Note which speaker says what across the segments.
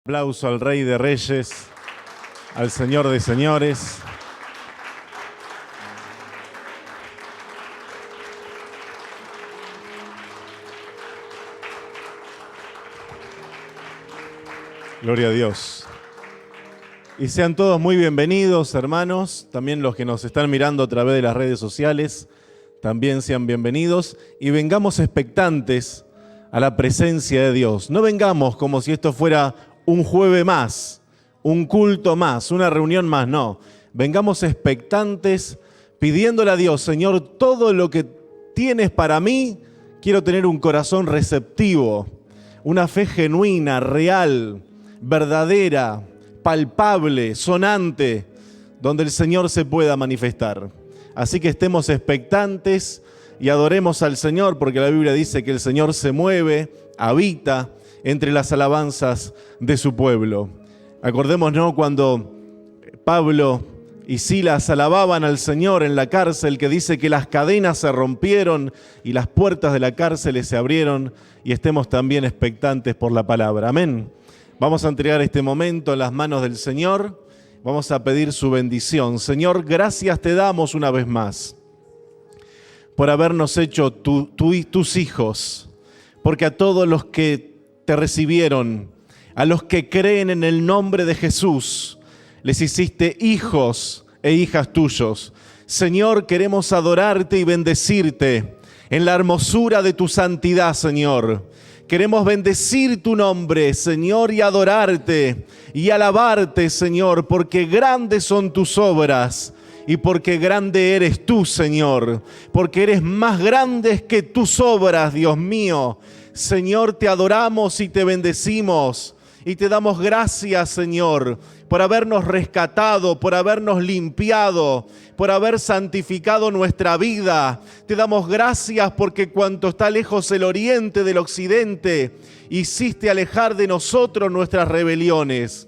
Speaker 1: Aplauso al Rey de Reyes, al Señor de Señores. Gloria a Dios. Y sean todos muy bienvenidos, hermanos, también los que nos están mirando a través de las redes sociales, también sean bienvenidos y vengamos expectantes a la presencia de Dios. No vengamos como si esto fuera un jueves más, un culto más, una reunión más, no. Vengamos expectantes pidiéndole a Dios, Señor, todo lo que tienes para mí, quiero tener un corazón receptivo, una fe genuina, real, verdadera, palpable, sonante, donde el Señor se pueda manifestar. Así que estemos expectantes y adoremos al Señor, porque la Biblia dice que el Señor se mueve, habita entre las alabanzas de su pueblo. Acordémonos cuando Pablo y Silas alababan al Señor en la cárcel, que dice que las cadenas se rompieron y las puertas de la cárcel se abrieron, y estemos también expectantes por la palabra. Amén. Vamos a entregar este momento en las manos del Señor. Vamos a pedir su bendición. Señor, gracias te damos una vez más por habernos hecho tus hijos, porque a todos los que te recibieron, a los que creen en el nombre de Jesús, les hiciste hijos e hijas tuyos. Señor, queremos adorarte y bendecirte en la hermosura de tu santidad, Señor. Queremos bendecir tu nombre, Señor, y adorarte y alabarte, Señor, porque grandes son tus obras y porque grande eres tú, Señor, porque eres más grande que tus obras, Dios mío. Señor, te adoramos y te bendecimos y te damos gracias, Señor, por habernos rescatado, por habernos limpiado, por haber santificado nuestra vida. Te damos gracias porque cuanto está lejos el oriente del occidente, hiciste alejar de nosotros nuestras rebeliones.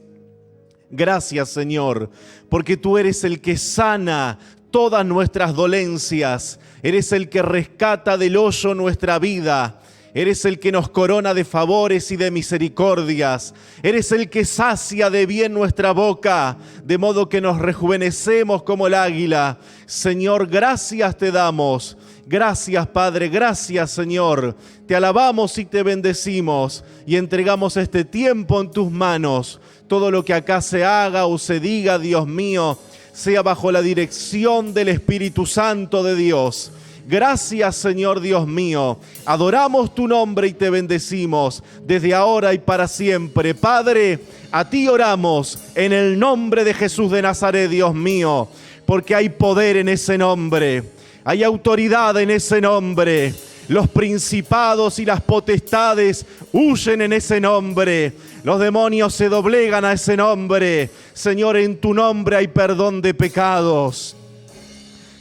Speaker 1: Gracias, Señor, porque tú eres el que sana todas nuestras dolencias, eres el que rescata del hoyo nuestra vida. Eres el que nos corona de favores y de misericordias. Eres el que sacia de bien nuestra boca, de modo que nos rejuvenecemos como el águila. Señor, gracias te damos. Gracias, Padre, gracias, Señor. Te alabamos y te bendecimos y entregamos este tiempo en tus manos. Todo lo que acá se haga o se diga, Dios mío, sea bajo la dirección del Espíritu Santo de Dios. Gracias, Señor Dios mío. Adoramos tu nombre y te bendecimos desde ahora y para siempre. Padre, a ti oramos en el nombre de Jesús de Nazaret, Dios mío, porque hay poder en ese nombre, hay autoridad en ese nombre. Los principados y las potestades huyen en ese nombre. Los demonios se doblegan a ese nombre. Señor, en tu nombre hay perdón de pecados.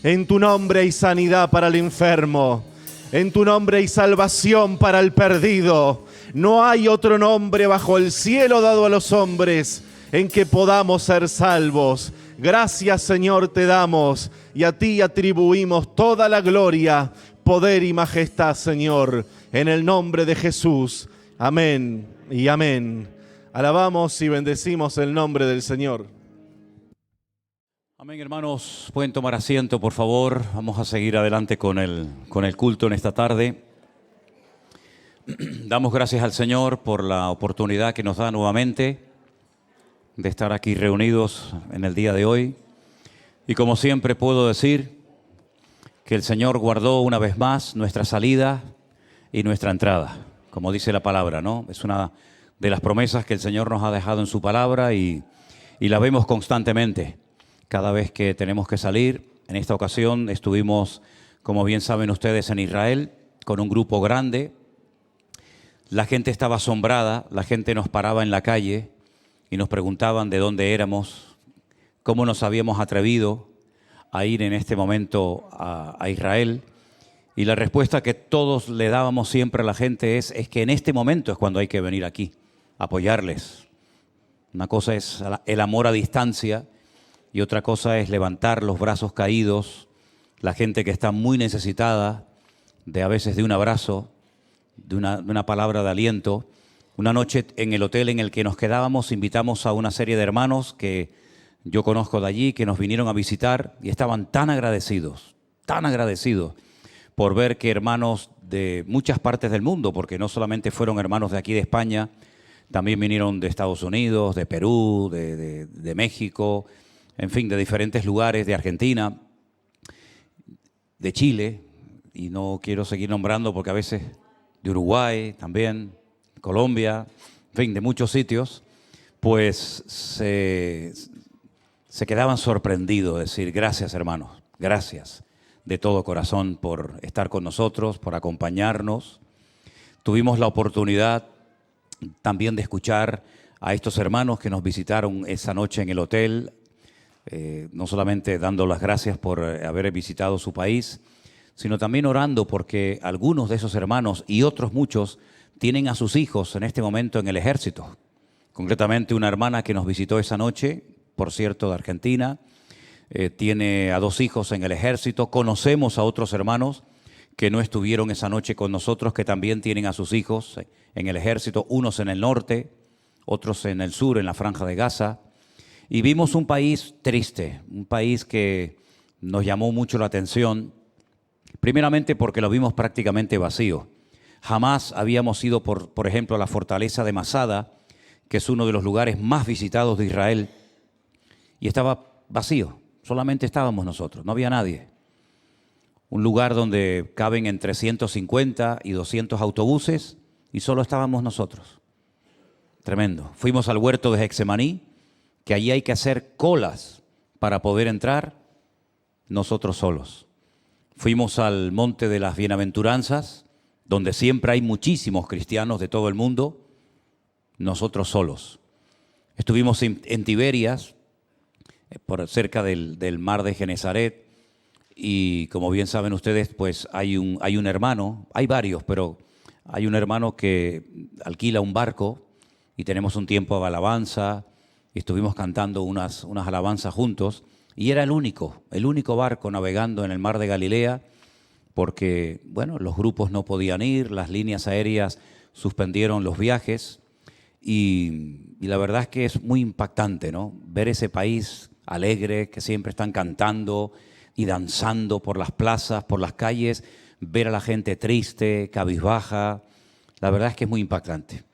Speaker 1: En tu nombre hay sanidad para el enfermo. En tu nombre hay salvación para el perdido. No hay otro nombre bajo el cielo dado a los hombres en que podamos ser salvos. Gracias, Señor, te damos y a ti atribuimos toda la gloria, poder y majestad, Señor, en el nombre de Jesús. Amén y amén. Alabamos y bendecimos el nombre del Señor.
Speaker 2: Amén, hermanos. Pueden tomar asiento, por favor. Vamos a seguir adelante con el culto en esta tarde. Damos gracias al Señor por la oportunidad que nos da nuevamente de estar aquí reunidos en el día de hoy. Y como siempre puedo decir que el Señor guardó una vez más nuestra salida y nuestra entrada, como dice la palabra, ¿no? Es una de las promesas que el Señor nos ha dejado en su palabra y la vemos constantemente. Cada vez que tenemos que salir, en esta ocasión estuvimos, como bien saben ustedes, en Israel, con un grupo grande. La gente estaba asombrada, la gente nos paraba en la calle y nos preguntaban de dónde éramos, cómo nos habíamos atrevido a ir en este momento a Israel. Y la respuesta que todos le dábamos siempre a la gente es que en este momento es cuando hay que venir aquí, a apoyarles. Una cosa es el amor a distancia, y otra cosa es levantar los brazos caídos, la gente que está muy necesitada a veces de un abrazo, de una palabra de aliento, Una noche en el hotel en el que nos quedábamos, invitamos a una serie de hermanos que yo conozco de allí, que nos vinieron a visitar y estaban tan agradecidos por ver que hermanos de muchas partes del mundo, porque no solamente fueron hermanos de aquí de España, también vinieron de Estados Unidos, de Perú, de México, en fin, de diferentes lugares, de Argentina, de Chile, y no quiero seguir nombrando porque a veces de Uruguay también, Colombia, en fin, de muchos sitios, pues se quedaban sorprendidos, decir, gracias hermanos, gracias de todo corazón por estar con nosotros, por acompañarnos. Tuvimos la oportunidad también de escuchar a estos hermanos que nos visitaron esa noche en el hotel, no solamente dando las gracias por haber visitado su país, sino también orando porque algunos de esos hermanos y otros muchos tienen a sus hijos en este momento en el ejército. Concretamente una hermana que nos visitó esa noche, por cierto, de Argentina, tiene a 2 hijos en el ejército. Conocemos a otros hermanos que no estuvieron esa noche con nosotros, que también tienen a sus hijos en el ejército, unos en el norte, otros en el sur, en la Franja de Gaza. Y vimos un país triste, un país que nos llamó mucho la atención, primeramente porque lo vimos prácticamente vacío. Jamás habíamos ido, por ejemplo, a la fortaleza de Masada, que es uno de los lugares más visitados de Israel, y estaba vacío, solamente estábamos nosotros, no había nadie. Un lugar donde caben entre 150 y 200 autobuses y solo estábamos nosotros. Tremendo. Fuimos al huerto de Getsemaní, que allí hay que hacer colas para poder entrar, nosotros solos. Fuimos al monte de las bienaventuranzas, donde siempre hay muchísimos cristianos de todo el mundo, nosotros solos. Estuvimos en Tiberias, por cerca del mar de Genesaret, y como bien saben ustedes, pues hay un hermano, hay varios, pero hay un hermano que alquila un barco y tenemos un tiempo de alabanza y estuvimos cantando unas alabanzas juntos, y era el único barco navegando en el mar de Galilea, porque, bueno, los grupos no podían ir, las líneas aéreas suspendieron los viajes, y la verdad es que es muy impactante, ¿no? Ver ese país alegre, que siempre están cantando y danzando por las plazas, por las calles, ver a la gente triste, cabizbaja, la verdad es que es muy impactante.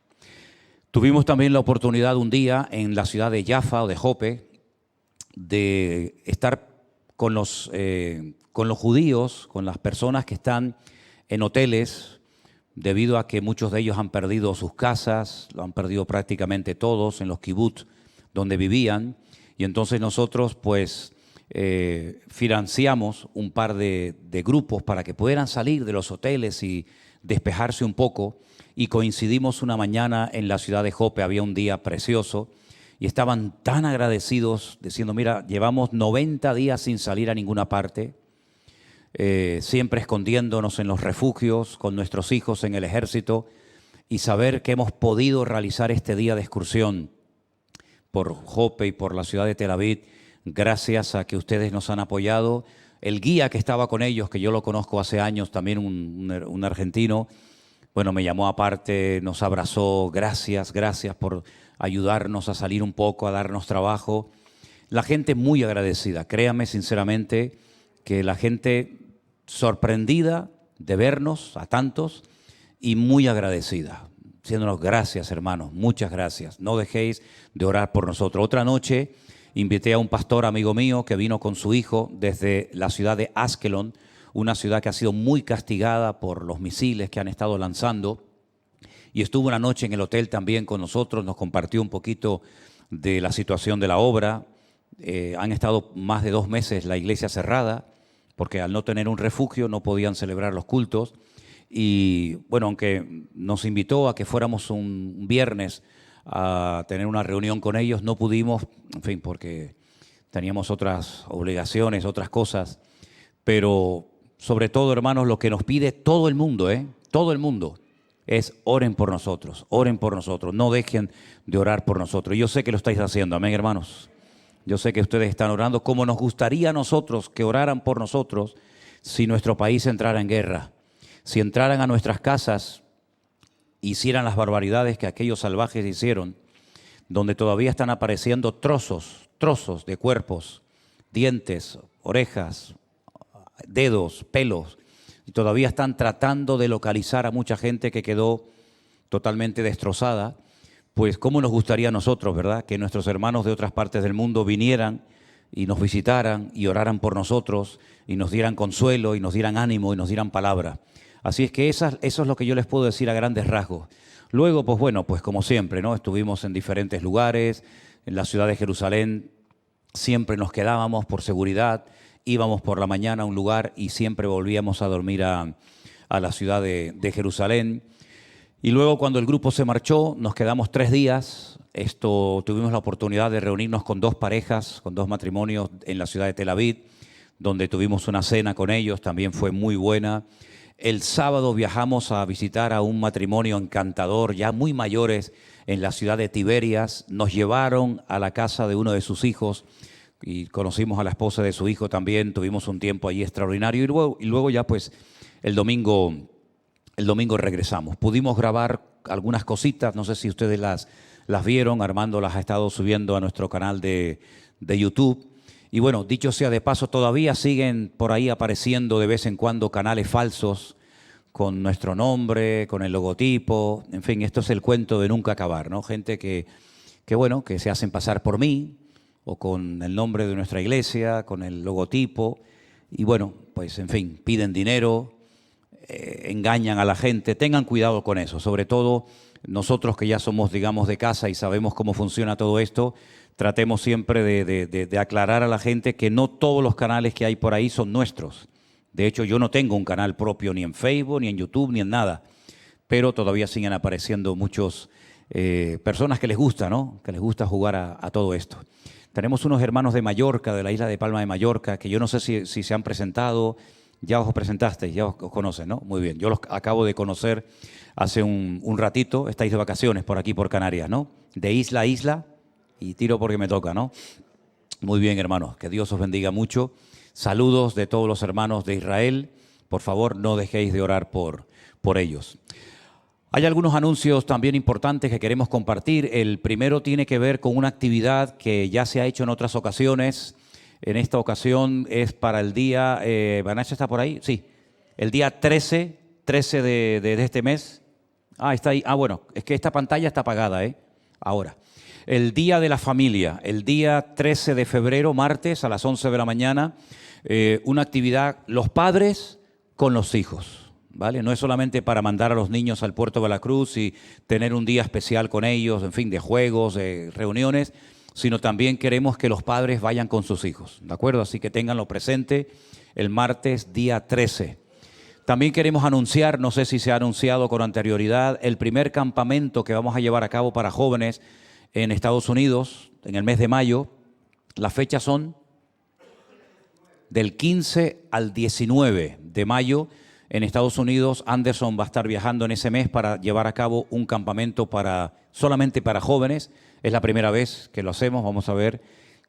Speaker 2: Tuvimos también la oportunidad un día en la ciudad de Jaffa o de Jope de estar con los judíos, con las personas que están en hoteles, debido a que muchos de ellos han perdido sus casas, lo han perdido prácticamente todos en los kibutz donde vivían, y entonces nosotros pues financiamos un par de grupos para que pudieran salir de los hoteles y despejarse un poco, y coincidimos una mañana en la ciudad de Jope, había un día precioso, y estaban tan agradecidos, diciendo, mira, llevamos 90 días sin salir a ninguna parte, siempre escondiéndonos en los refugios, con nuestros hijos en el ejército, y saber que hemos podido realizar este día de excursión por Jope y por la ciudad de Tel Aviv, gracias a que ustedes nos han apoyado. El guía que estaba con ellos, que yo lo conozco hace años, también un argentino, bueno, me llamó aparte, nos abrazó, gracias por ayudarnos a salir un poco, a darnos trabajo. La gente muy agradecida, créame sinceramente que la gente sorprendida de vernos a tantos y muy agradecida, diciéndonos gracias hermanos, muchas gracias, no dejéis de orar por nosotros. Otra noche invité a un pastor amigo mío que vino con su hijo desde la ciudad de Askelon, una ciudad que ha sido muy castigada por los misiles que han estado lanzando, y estuvo una noche en el hotel también con nosotros, nos compartió un poquito de la situación de la obra. Han estado más de 2 meses la iglesia cerrada, porque al no tener un refugio no podían celebrar los cultos, y bueno, aunque nos invitó a que fuéramos un viernes a tener una reunión con ellos, no pudimos, en fin, porque teníamos otras obligaciones, otras cosas, pero sobre todo, hermanos, lo que nos pide todo el mundo, todo el mundo, es oren por nosotros, no dejen de orar por nosotros. Yo sé que lo estáis haciendo, amén, hermanos. Yo sé que ustedes están orando como nos gustaría a nosotros que oraran por nosotros si nuestro país entrara en guerra, si entraran a nuestras casas hicieran las barbaridades que aquellos salvajes hicieron, donde todavía están apareciendo trozos de cuerpos, dientes, orejas, dedos, pelos, y todavía están tratando de localizar a mucha gente que quedó totalmente destrozada, pues cómo nos gustaría a nosotros, ¿verdad?, que nuestros hermanos de otras partes del mundo vinieran y nos visitaran y oraran por nosotros y nos dieran consuelo y nos dieran ánimo y nos dieran palabra. Así es que eso es lo que yo les puedo decir a grandes rasgos. Luego, pues bueno, pues como siempre, ¿no? Estuvimos en diferentes lugares, en la ciudad de Jerusalén, siempre nos quedábamos por seguridad, íbamos por la mañana a un lugar y siempre volvíamos a dormir a la ciudad de Jerusalén. Y luego cuando el grupo se marchó, nos quedamos 3 días. Tuvimos la oportunidad de reunirnos con 2 parejas, con 2 matrimonios en la ciudad de Tel Aviv, donde tuvimos una cena con ellos, también fue muy buena. El sábado viajamos a visitar a un matrimonio encantador, ya muy mayores, en la ciudad de Tiberias. Nos llevaron a la casa de uno de sus hijos y conocimos a la esposa de su hijo también. Tuvimos un tiempo allí extraordinario y luego ya pues el domingo regresamos. Pudimos grabar algunas cositas, no sé si ustedes las vieron. Armando las ha estado subiendo a nuestro canal de YouTube. Y bueno, dicho sea de paso, todavía siguen por ahí apareciendo de vez en cuando canales falsos con nuestro nombre, con el logotipo. En fin, esto es el cuento de nunca acabar, ¿no? Gente que se hacen pasar por mí o con el nombre de nuestra iglesia, con el logotipo. Y bueno, pues en fin, piden dinero, engañan a la gente. Tengan cuidado con eso, sobre todo nosotros que ya somos, digamos, de casa y sabemos cómo funciona todo esto. Tratemos siempre de aclarar a la gente que no todos los canales que hay por ahí son nuestros. De hecho, yo no tengo un canal propio ni en Facebook, ni en YouTube, ni en nada. Pero todavía siguen apareciendo muchas personas que les gusta, ¿no? Que les gusta jugar a todo esto. Tenemos unos hermanos de Mallorca, de la isla de Palma de Mallorca, que yo no sé si se han presentado. Ya os presentasteis, ya os conocen, ¿no? Muy bien. Yo los acabo de conocer hace un ratito. Estáis de vacaciones por aquí, por Canarias, ¿no? De isla a isla. Y tiro porque me toca, ¿no? Muy bien, hermanos, que Dios os bendiga mucho. Saludos de todos los hermanos de Israel. Por favor, no dejéis de orar por ellos. Hay algunos anuncios también importantes que queremos compartir. El primero tiene que ver con una actividad que ya se ha hecho en otras ocasiones. En esta ocasión es para el día... ¿Vanessa está por ahí? Sí. El día 13 de este mes. Está ahí. Bueno, es que esta pantalla está apagada, ahora. El Día de la Familia, el día 13 de febrero, martes, a las 11 de la mañana, una actividad, los padres con los hijos, ¿vale? No es solamente para mandar a los niños al puerto de la Cruz y tener un día especial con ellos, en fin, de juegos, de reuniones, sino también queremos que los padres vayan con sus hijos, ¿de acuerdo? Así que ténganlo presente el martes, día 13. También queremos anunciar, no sé si se ha anunciado con anterioridad, el primer campamento que vamos a llevar a cabo para jóvenes en Estados Unidos, en el mes de mayo. Las fechas son del 15 al 19 de mayo. En Estados Unidos, Anderson va a estar viajando en ese mes para llevar a cabo un campamento solamente para jóvenes. Es la primera vez que lo hacemos, vamos a ver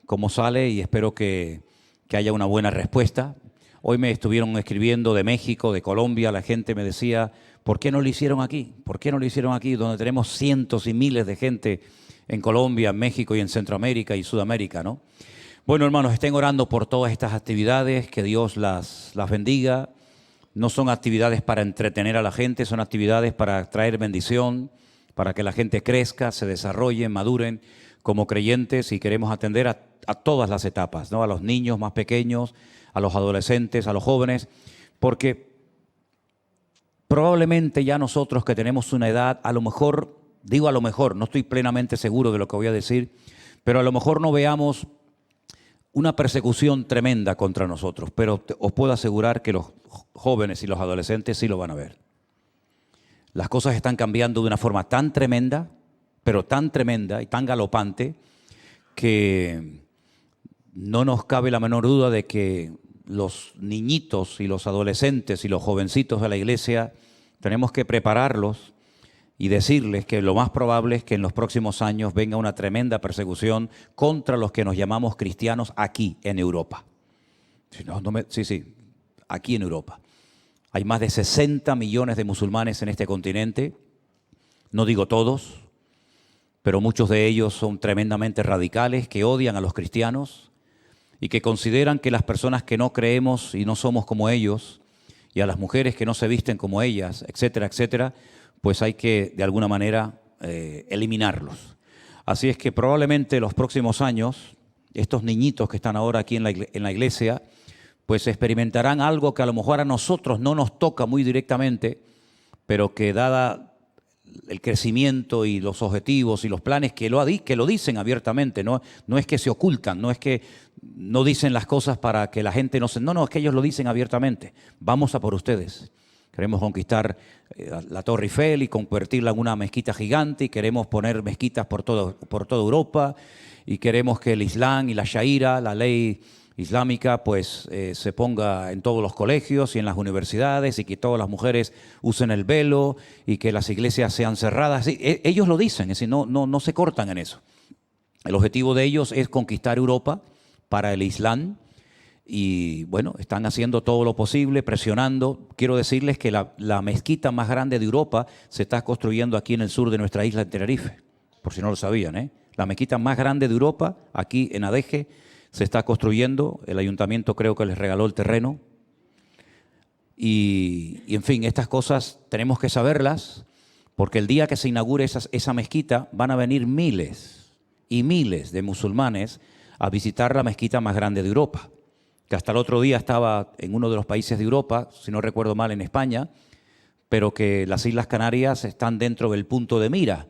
Speaker 2: cómo sale y espero que haya una buena respuesta. Hoy me estuvieron escribiendo de México, de Colombia, la gente me decía, ¿por qué no lo hicieron aquí? ¿Por qué no lo hicieron aquí, donde tenemos cientos y miles de gente en Colombia, en México y en Centroamérica y Sudamérica, ¿no? Bueno, hermanos, estén orando por todas estas actividades, que Dios las bendiga. No son actividades para entretener a la gente, son actividades para traer bendición, para que la gente crezca, se desarrolle, maduren como creyentes, y queremos atender a todas las etapas, ¿no? A los niños más pequeños, a los adolescentes, a los jóvenes, porque probablemente ya nosotros que tenemos una edad, a lo mejor, digo a lo mejor, no estoy plenamente seguro de lo que voy a decir, pero a lo mejor no veamos una persecución tremenda contra nosotros, pero os puedo asegurar que los jóvenes y los adolescentes sí lo van a ver. Las cosas están cambiando de una forma tan tremenda, pero tan tremenda y tan galopante, que no nos cabe la menor duda de que los niñitos y los adolescentes y los jovencitos de la iglesia tenemos que prepararlos y decirles que lo más probable es que en los próximos años venga una tremenda persecución contra los que nos llamamos cristianos aquí en Europa. Sí, aquí en Europa. Hay más de 60 millones de musulmanes en este continente No digo todos, pero muchos de ellos son tremendamente radicales, que odian a los cristianos y que consideran que las personas que no creemos y no somos como ellos, y a las mujeres que no se visten como ellas, etcétera, etcétera, pues hay que de alguna manera eliminarlos. Así es que probablemente los próximos años, estos niñitos que están ahora aquí en la iglesia, pues experimentarán algo que a lo mejor a nosotros no nos toca muy directamente, pero que dada el crecimiento y los objetivos y los planes que lo dicen abiertamente, no es que se ocultan, no es que no dicen las cosas para que la gente no se... No, es que ellos lo dicen abiertamente. Vamos a por ustedes. Queremos conquistar la Torre Eiffel y convertirla en una mezquita gigante, y queremos poner mezquitas por toda Europa, y queremos que el Islam y la Sharia, la ley islámica, pues se ponga en todos los colegios y en las universidades, y que todas las mujeres usen el velo y que las iglesias sean cerradas. Ellos lo dicen, es decir, no se cortan en eso. El objetivo de ellos es conquistar Europa para el Islam, y bueno, están haciendo todo lo posible, presionando. Quiero decirles que la mezquita más grande de Europa se está construyendo aquí en el sur de nuestra isla de Tenerife, por si no lo sabían, ¿eh? La mezquita más grande de Europa, aquí en Adeje, se está construyendo. El ayuntamiento creo que les regaló el terreno. Y en fin, estas cosas tenemos que saberlas, porque el día que se inaugure esa mezquita van a venir miles y miles de musulmanes a visitar la mezquita más grande de Europa, que hasta el otro día estaba en uno de los países de Europa, si no recuerdo mal en España, pero que las Islas Canarias están dentro del punto de mira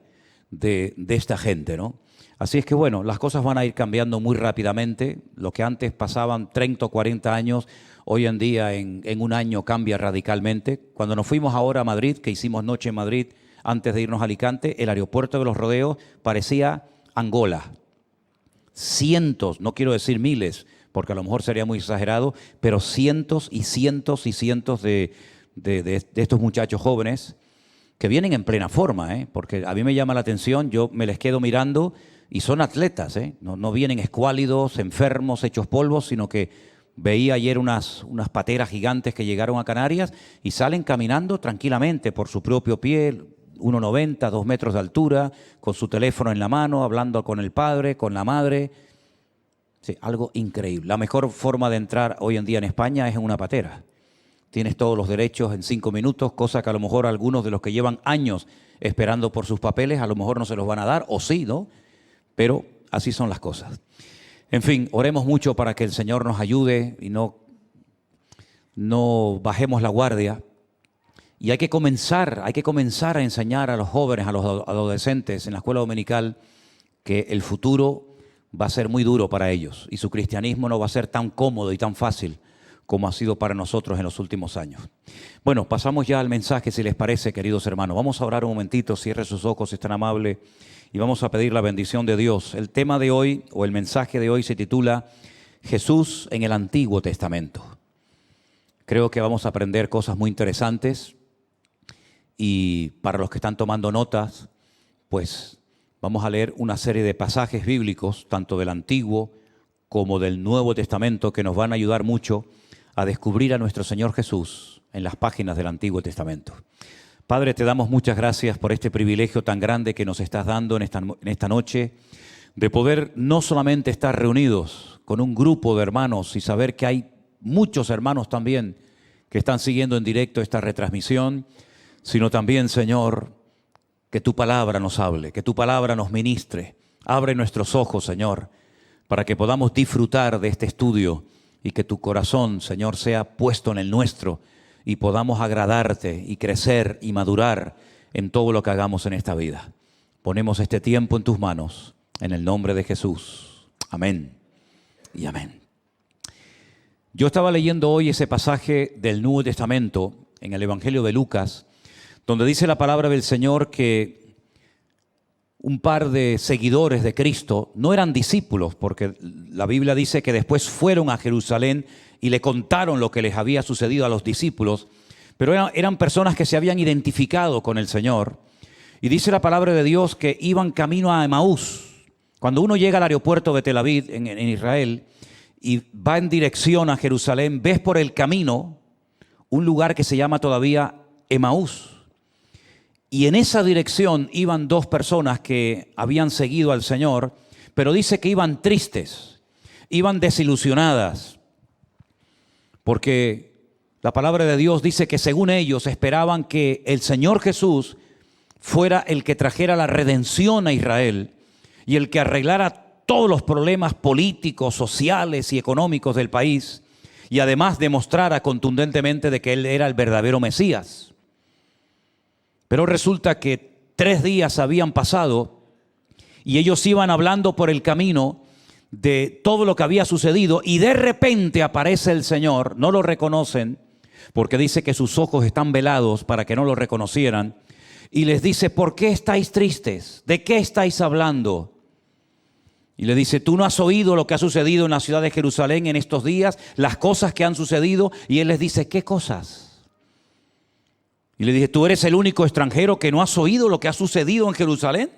Speaker 2: de esta gente, ¿no? Así es que bueno, las cosas van a ir cambiando muy rápidamente. Lo que antes pasaban 30 o 40 años, hoy en día en un año cambia radicalmente. Cuando nos fuimos ahora a Madrid, que hicimos noche en Madrid antes de irnos a Alicante, el aeropuerto de Los Rodeos parecía Angola. Cientos, no quiero decir miles, porque a lo mejor sería muy exagerado, pero cientos y cientos y cientos de estos muchachos jóvenes que vienen en plena forma, porque a mí me llama la atención, yo me les quedo mirando y son atletas, no vienen escuálidos, enfermos, hechos polvos, sino que veía ayer unas pateras gigantes que llegaron a Canarias y salen caminando tranquilamente por su propio pie, 1,90, 2 metros de altura, con su teléfono en la mano, hablando con el padre, con la madre. Sí, algo increíble. La mejor forma de entrar hoy en día en España es en una patera. Tienes todos los derechos en 5 minutos, cosa que a lo mejor algunos de los que llevan años esperando por sus papeles a lo mejor no se los van a dar, o sí, ¿no? Pero así son las cosas. En fin, oremos mucho para que el Señor nos ayude y no bajemos la guardia. Y hay que comenzar a enseñar a los jóvenes, a los adolescentes en la escuela dominical, que el futuro va a ser muy duro para ellos y su cristianismo no va a ser tan cómodo y tan fácil como ha sido para nosotros en los últimos años. Bueno, pasamos ya al mensaje, si les parece, queridos hermanos. Vamos a orar un momentito, cierre sus ojos si es tan amable, y vamos a pedir la bendición de Dios. El tema de hoy, o el mensaje de hoy, se titula Jesús en el Antiguo Testamento. Creo que vamos a aprender cosas muy interesantes, y para los que están tomando notas, pues vamos a leer una serie de pasajes bíblicos, tanto del Antiguo como del Nuevo Testamento, que nos van a ayudar mucho a descubrir a nuestro Señor Jesús en las páginas del Antiguo Testamento. Padre, te damos muchas gracias por este privilegio tan grande que nos estás dando en esta noche, de poder no solamente estar reunidos con un grupo de hermanos y saber que hay muchos hermanos también que están siguiendo en directo esta retransmisión, sino también, Señor, que tu palabra nos hable, que tu palabra nos ministre. Abre nuestros ojos, Señor, para que podamos disfrutar de este estudio y que tu corazón, Señor, sea puesto en el nuestro y podamos agradarte y crecer y madurar en todo lo que hagamos en esta vida. Ponemos este tiempo en tus manos, en el nombre de Jesús. Amén y amén. Yo estaba leyendo hoy ese pasaje del Nuevo Testamento en el Evangelio de Lucas, donde dice la palabra del Señor que un par de seguidores de Cristo no eran discípulos, porque la Biblia dice que después fueron a Jerusalén y le contaron lo que les había sucedido a los discípulos, pero eran personas que se habían identificado con el Señor. Y dice la palabra de Dios que iban camino a Emaús. Cuando uno llega al aeropuerto de Tel Aviv, en Israel, y va en dirección a Jerusalén, ves por el camino un lugar que se llama todavía Emaús. y en esa dirección iban dos personas que habían seguido al Señor, pero dice que iban tristes, iban desilusionadas, porque la palabra de Dios dice que según ellos esperaban que el Señor Jesús fuera el que trajera la redención a Israel y el que arreglara todos los problemas políticos, sociales y económicos del país, y además demostrara contundentemente de que Él era el verdadero Mesías. Pero resulta que 3 días habían pasado y ellos iban hablando por el camino de todo lo que había sucedido, y de repente aparece el Señor. No lo reconocen porque dice que sus ojos están velados para que no lo reconocieran, y les dice: ¿por qué estáis tristes? ¿De qué estáis hablando? Y le dice: ¿tú no has oído lo que ha sucedido en la ciudad de Jerusalén en estos días? Las cosas que han sucedido. Y él les dice: ¿qué cosas? Y le dice: ¿tú eres el único extranjero que no has oído lo que ha sucedido en Jerusalén?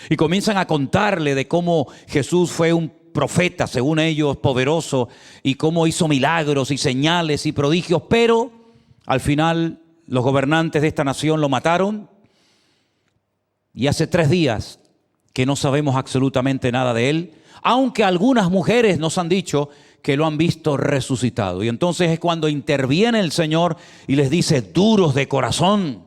Speaker 2: Y comienzan a contarle de cómo Jesús fue un profeta, según ellos, poderoso, y cómo hizo milagros y señales y prodigios, pero al final los gobernantes de esta nación lo mataron, y hace 3 días que no sabemos absolutamente nada de él, aunque algunas mujeres nos han dicho que lo han visto resucitado. Y entonces es cuando interviene el Señor y les dice: duros de corazón,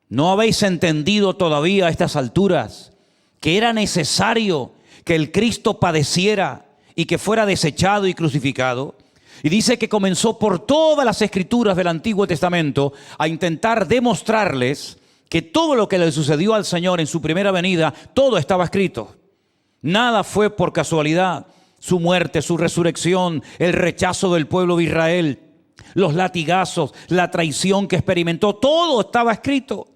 Speaker 2: ¿no habéis entendido todavía a estas alturas que era necesario que el Cristo padeciera y que fuera desechado y crucificado? Y dice que comenzó por todas las escrituras del Antiguo Testamento a intentar demostrarles que todo lo que le sucedió al Señor en su primera venida, todo estaba escrito. Nada fue por casualidad. Su muerte, su resurrección, el rechazo del pueblo de Israel, los latigazos, la traición que experimentó, todo estaba escrito.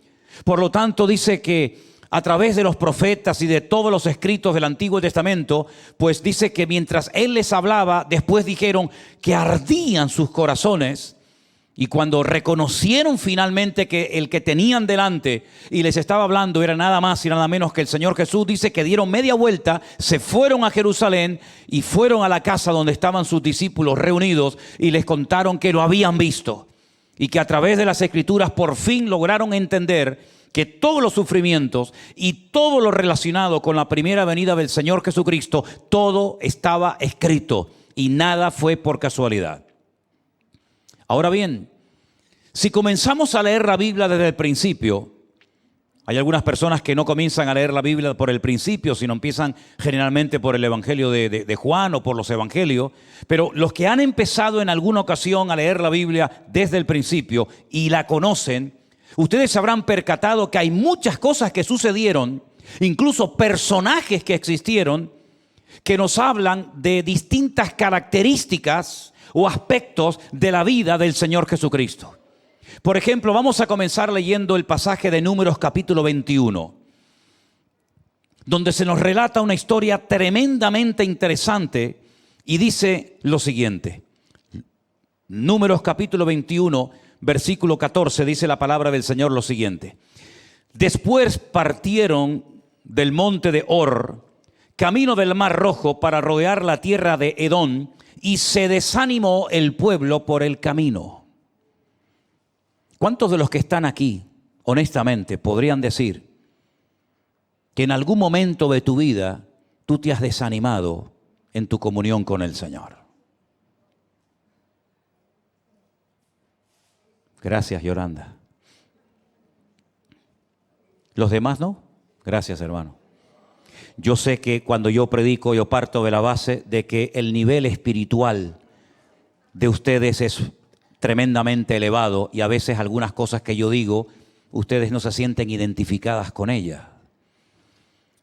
Speaker 2: Por lo tanto, dice que a través de los profetas y de todos los escritos del Antiguo Testamento, pues dice que mientras Él les hablaba, después dijeron que ardían sus corazones. Y cuando reconocieron finalmente que el que tenían delante y les estaba hablando era nada más y nada menos que el Señor Jesús, dice que dieron media vuelta, se fueron a Jerusalén y fueron a la casa donde estaban sus discípulos reunidos y les contaron que lo habían visto y que a través de las Escrituras por fin lograron entender que todos los sufrimientos y todo lo relacionado con la primera venida del Señor Jesucristo, todo estaba escrito y nada fue por casualidad. Ahora bien, si comenzamos a leer la Biblia desde el principio, hay algunas personas que no comienzan a leer la Biblia por el principio, sino empiezan generalmente por el Evangelio de Juan o por los Evangelios, pero los que han empezado en alguna ocasión a leer la Biblia desde el principio y la conocen, ustedes se habrán percatado que hay muchas cosas que sucedieron, incluso personajes que existieron, que nos hablan de distintas características o aspectos de la vida del Señor Jesucristo. Por ejemplo, vamos a comenzar leyendo el pasaje de Números capítulo 21, donde se nos relata una historia tremendamente interesante y dice lo siguiente. Números capítulo 21, versículo 14, dice la palabra del Señor lo siguiente: después partieron del monte de Hor, camino del Mar Rojo, para rodear la tierra de Edom, y se desanimó el pueblo por el camino. ¿Cuántos de los que están aquí, honestamente, podrían decir que en algún momento de tu vida tú te has desanimado en tu comunión con el Señor? Gracias, Yolanda. ¿Los demás no? Gracias, hermano. Yo sé que cuando yo predico, yo parto de la base de que el nivel espiritual de ustedes es tremendamente elevado y a veces algunas cosas que yo digo, ustedes no se sienten identificadas con ellas.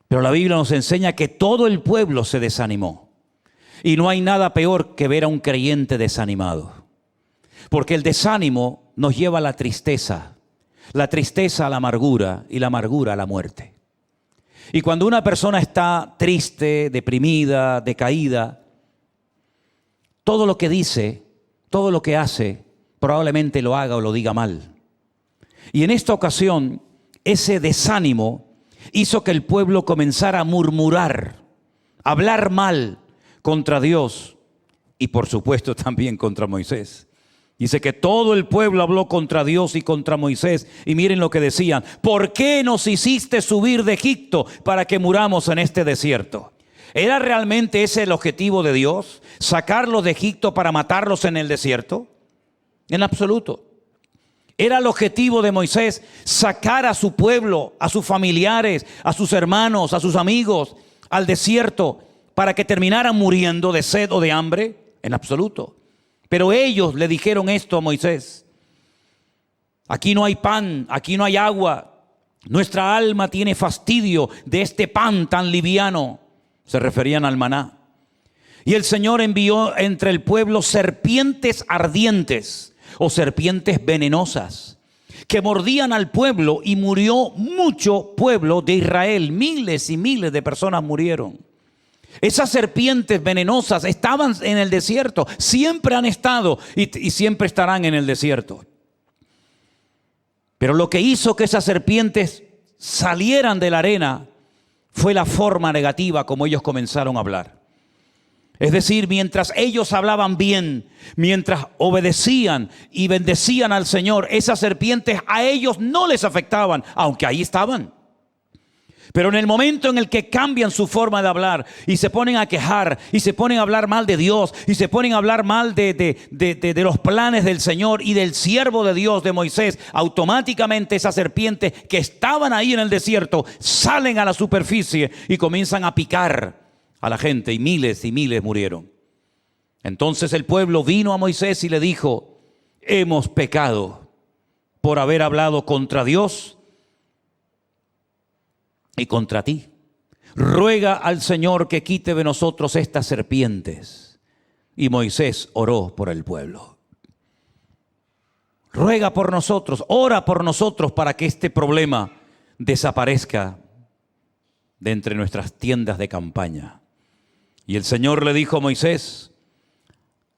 Speaker 2: Pero la Biblia nos enseña que todo el pueblo se desanimó. Y no hay nada peor que ver a un creyente desanimado. Porque el desánimo nos lleva a la tristeza a la amargura y la amargura a la muerte. Y cuando una persona está triste, deprimida, decaída, todo lo que dice, todo lo que hace, probablemente lo haga o lo diga mal. Y en esta ocasión, ese desánimo hizo que el pueblo comenzara a murmurar, a hablar mal contra Dios y por supuesto también contra Moisés. Dice que todo el pueblo habló contra Dios y contra Moisés. Y miren lo que decían: ¿por qué nos hiciste subir de Egipto para que muramos en este desierto? ¿Era realmente ese el objetivo de Dios? ¿Sacarlos de Egipto para matarlos en el desierto? En absoluto. Era el objetivo de Moisés sacar a su pueblo, a sus familiares, a sus hermanos, a sus amigos al desierto para que terminaran muriendo de sed o de hambre. En absoluto. Pero ellos le dijeron esto a Moisés: aquí no hay pan, aquí no hay agua. Nuestra alma tiene fastidio de este pan tan liviano. Se referían al maná. Y el Señor envió entre el pueblo serpientes ardientes o serpientes venenosas que mordían al pueblo, y murió mucho pueblo de Israel. Miles y miles de personas murieron. Esas serpientes venenosas estaban en el desierto, siempre han estado y siempre estarán en el desierto. Pero lo que hizo que esas serpientes salieran de la arena fue la forma negativa como ellos comenzaron a hablar. Es decir, mientras ellos hablaban bien, mientras obedecían y bendecían al Señor, esas serpientes a ellos no les afectaban, aunque ahí estaban. Pero en el momento en el que cambian su forma de hablar y se ponen a quejar y se ponen a hablar mal de Dios y se ponen a hablar mal de los planes del Señor y del siervo de Dios, de Moisés, automáticamente esas serpientes que estaban ahí en el desierto salen a la superficie y comienzan a picar a la gente, y miles murieron. Entonces el pueblo vino a Moisés y le dijo: hemos pecado por haber hablado contra Dios y contra ti. Ruega al Señor que quite de nosotros estas serpientes. Y Moisés oró por el pueblo. Ruega por nosotros, ora por nosotros para que este problema desaparezca de entre nuestras tiendas de campaña. Y el Señor le dijo a Moisés: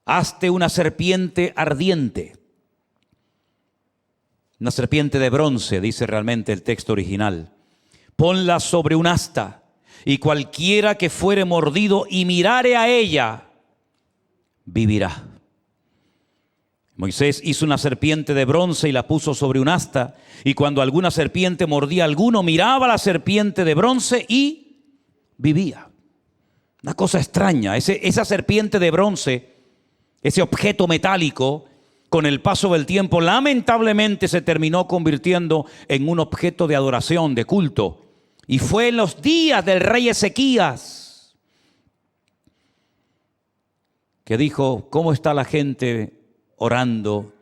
Speaker 2: hazte una serpiente ardiente. Una serpiente de bronce, dice realmente el texto original. Ponla sobre un asta, y cualquiera que fuere mordido y mirare a ella, vivirá. Moisés hizo una serpiente de bronce y la puso sobre un asta, y cuando alguna serpiente mordía a alguno, miraba a la serpiente de bronce y vivía. Una cosa extraña, esa serpiente de bronce, ese objeto metálico, con el paso del tiempo, lamentablemente se terminó convirtiendo en un objeto de adoración, de culto. Y fue en los días del rey Ezequías que dijo: ¿cómo está la gente orando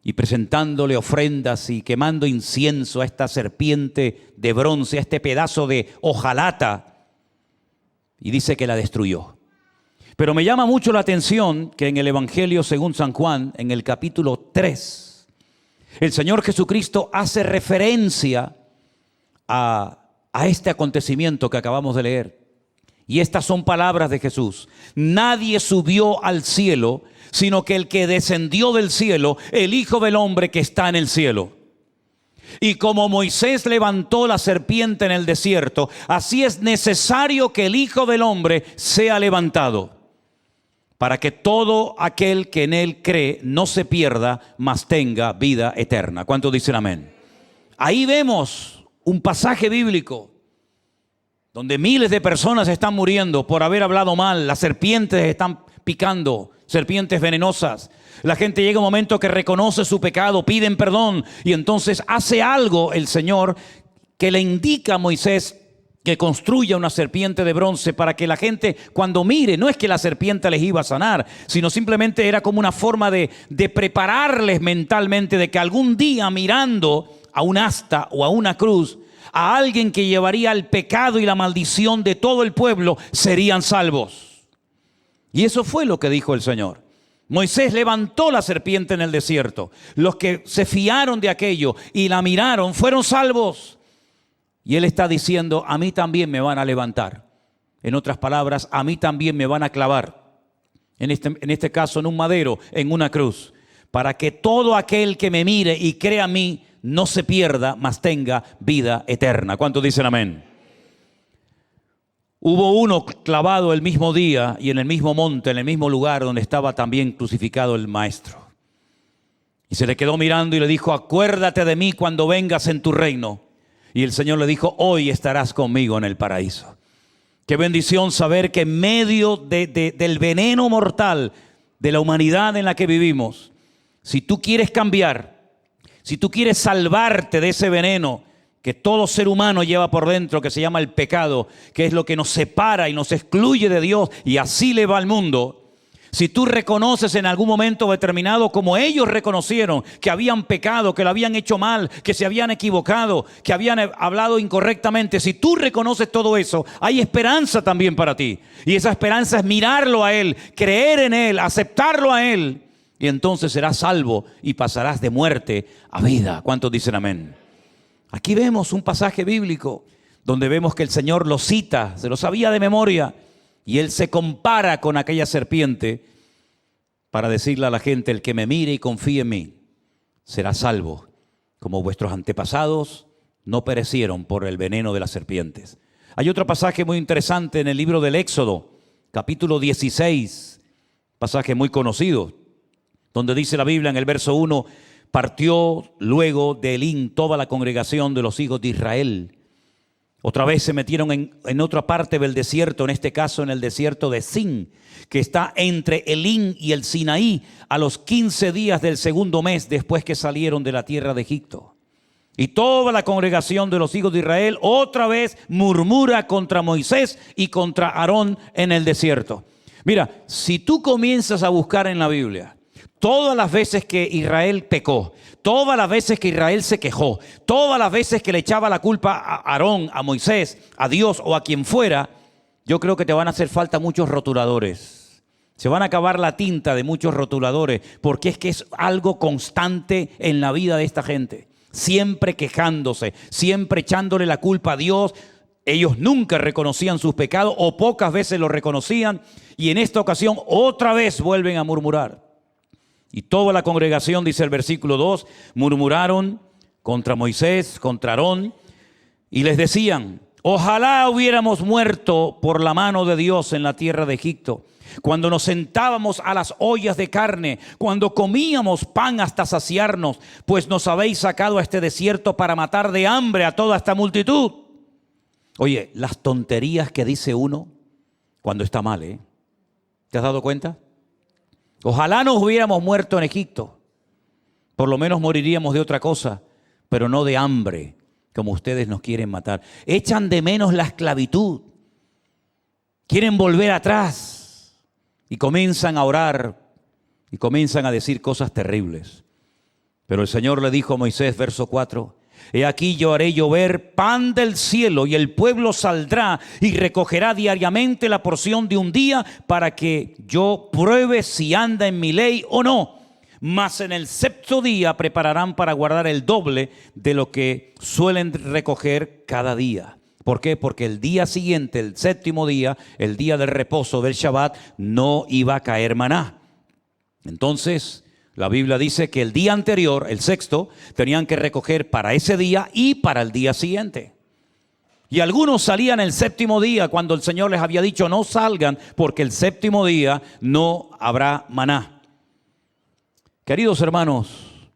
Speaker 2: y presentándole ofrendas y quemando incienso a esta serpiente de bronce, a este pedazo de hojalata? Y dice que la destruyó. Pero me llama mucho la atención que en el Evangelio según San Juan, en el capítulo 3, el Señor Jesucristo hace referencia a este acontecimiento que acabamos de leer. Y estas son palabras de Jesús: nadie subió al cielo, sino que el que descendió del cielo, el Hijo del Hombre que está en el cielo. Y como Moisés levantó la serpiente en el desierto, así es necesario que el Hijo del Hombre sea levantado, para que todo aquel que en él cree no se pierda, mas tenga vida eterna. ¿Cuántos dicen amén? Ahí vemos un pasaje bíblico donde miles de personas están muriendo por haber hablado mal. Las serpientes están picando, serpientes venenosas. La gente llega un momento que reconoce su pecado, piden perdón, y entonces hace algo el Señor que le indica a Moisés que construya una serpiente de bronce para que la gente cuando mire, no es que la serpiente les iba a sanar, sino simplemente era como una forma de prepararles mentalmente de que algún día, mirando a un asta o a una cruz, a alguien que llevaría el pecado y la maldición de todo el pueblo, serían salvos. Y eso fue lo que dijo el Señor. Moisés levantó la serpiente en el desierto. Los que se fiaron de aquello y la miraron fueron salvos. Y Él está diciendo: a mí también me van a levantar. En otras palabras, a mí también me van a clavar. En este caso, en un madero, en una cruz. Para que todo aquel que me mire y crea a mí no se pierda, mas tenga vida eterna. ¿Cuántos dicen amén? Hubo uno clavado el mismo día y en el mismo monte, en el mismo lugar donde estaba también crucificado el Maestro. Y se le quedó mirando y le dijo: acuérdate de mí cuando vengas en tu reino. Y el Señor le dijo: hoy estarás conmigo en el paraíso. Qué bendición saber que en medio del veneno mortal de la humanidad en la que vivimos, si tú quieres cambiar, si tú quieres salvarte de ese veneno que todo ser humano lleva por dentro, que se llama el pecado, que es lo que nos separa y nos excluye de Dios, y así le va al mundo. Si tú reconoces en algún momento determinado, como ellos reconocieron, que habían pecado, que lo habían hecho mal, que se habían equivocado, que habían hablado incorrectamente, si tú reconoces todo eso, hay esperanza también para ti. Y esa esperanza es mirarlo a Él, creer en Él, aceptarlo a Él. Y entonces serás salvo y pasarás de muerte a vida. ¿Cuántos dicen amén? Aquí vemos un pasaje bíblico donde vemos que el Señor lo cita, se lo sabía de memoria, y Él se compara con aquella serpiente para decirle a la gente: el que me mire y confíe en mí será salvo, como vuestros antepasados no perecieron por el veneno de las serpientes. Hay otro pasaje muy interesante en el libro del Éxodo, capítulo 16, pasaje muy conocido, donde dice la Biblia en el verso 1: partió luego de Elín toda la congregación de los hijos de Israel. Otra vez se metieron en otra parte del desierto, en este caso en el desierto de Sin, que está entre Elín y el Sinaí, a los 15 días del segundo mes después que salieron de la tierra de Egipto. Y toda la congregación de los hijos de Israel otra vez murmura contra Moisés y contra Aarón en el desierto. Mira, si tú comienzas a buscar en la Biblia todas las veces que Israel pecó, todas las veces que Israel se quejó, todas las veces que le echaba la culpa a Aarón, a Moisés, a Dios o a quien fuera, yo creo que te van a hacer falta muchos rotuladores. Se van a acabar la tinta de muchos rotuladores, porque es que es algo constante en la vida de esta gente. Siempre quejándose, siempre echándole la culpa a Dios. Ellos nunca reconocían sus pecados o pocas veces lo reconocían, y en esta ocasión otra vez vuelven a murmurar. Y toda la congregación, dice el versículo 2, murmuraron contra Moisés, contra Aarón, y les decían: ojalá hubiéramos muerto por la mano de Dios en la tierra de Egipto, cuando nos sentábamos a las ollas de carne, cuando comíamos pan hasta saciarnos, pues nos habéis sacado a este desierto para matar de hambre a toda esta multitud. Oye, las tonterías que dice uno cuando está mal, ¿eh? ¿Te has dado cuenta? Ojalá nos hubiéramos muerto en Egipto. Por lo menos moriríamos de otra cosa, pero no de hambre, como ustedes nos quieren matar. Echan de menos la esclavitud. Quieren volver atrás y comienzan a orar y comienzan a decir cosas terribles. Pero el Señor le dijo a Moisés, verso 4: he aquí yo haré llover pan del cielo, y el pueblo saldrá y recogerá diariamente la porción de un día, para que yo pruebe si anda en mi ley o no. Mas en el sexto día prepararán para guardar el doble de lo que suelen recoger cada día. ¿Por qué? Porque el día siguiente, el séptimo día, el día del reposo del Shabbat, no iba a caer maná. Entonces la Biblia dice que el día anterior, el sexto, tenían que recoger para ese día y para el día siguiente. Y algunos salían el séptimo día, cuando el Señor les había dicho: no salgan, porque el séptimo día no habrá maná. Queridos hermanos,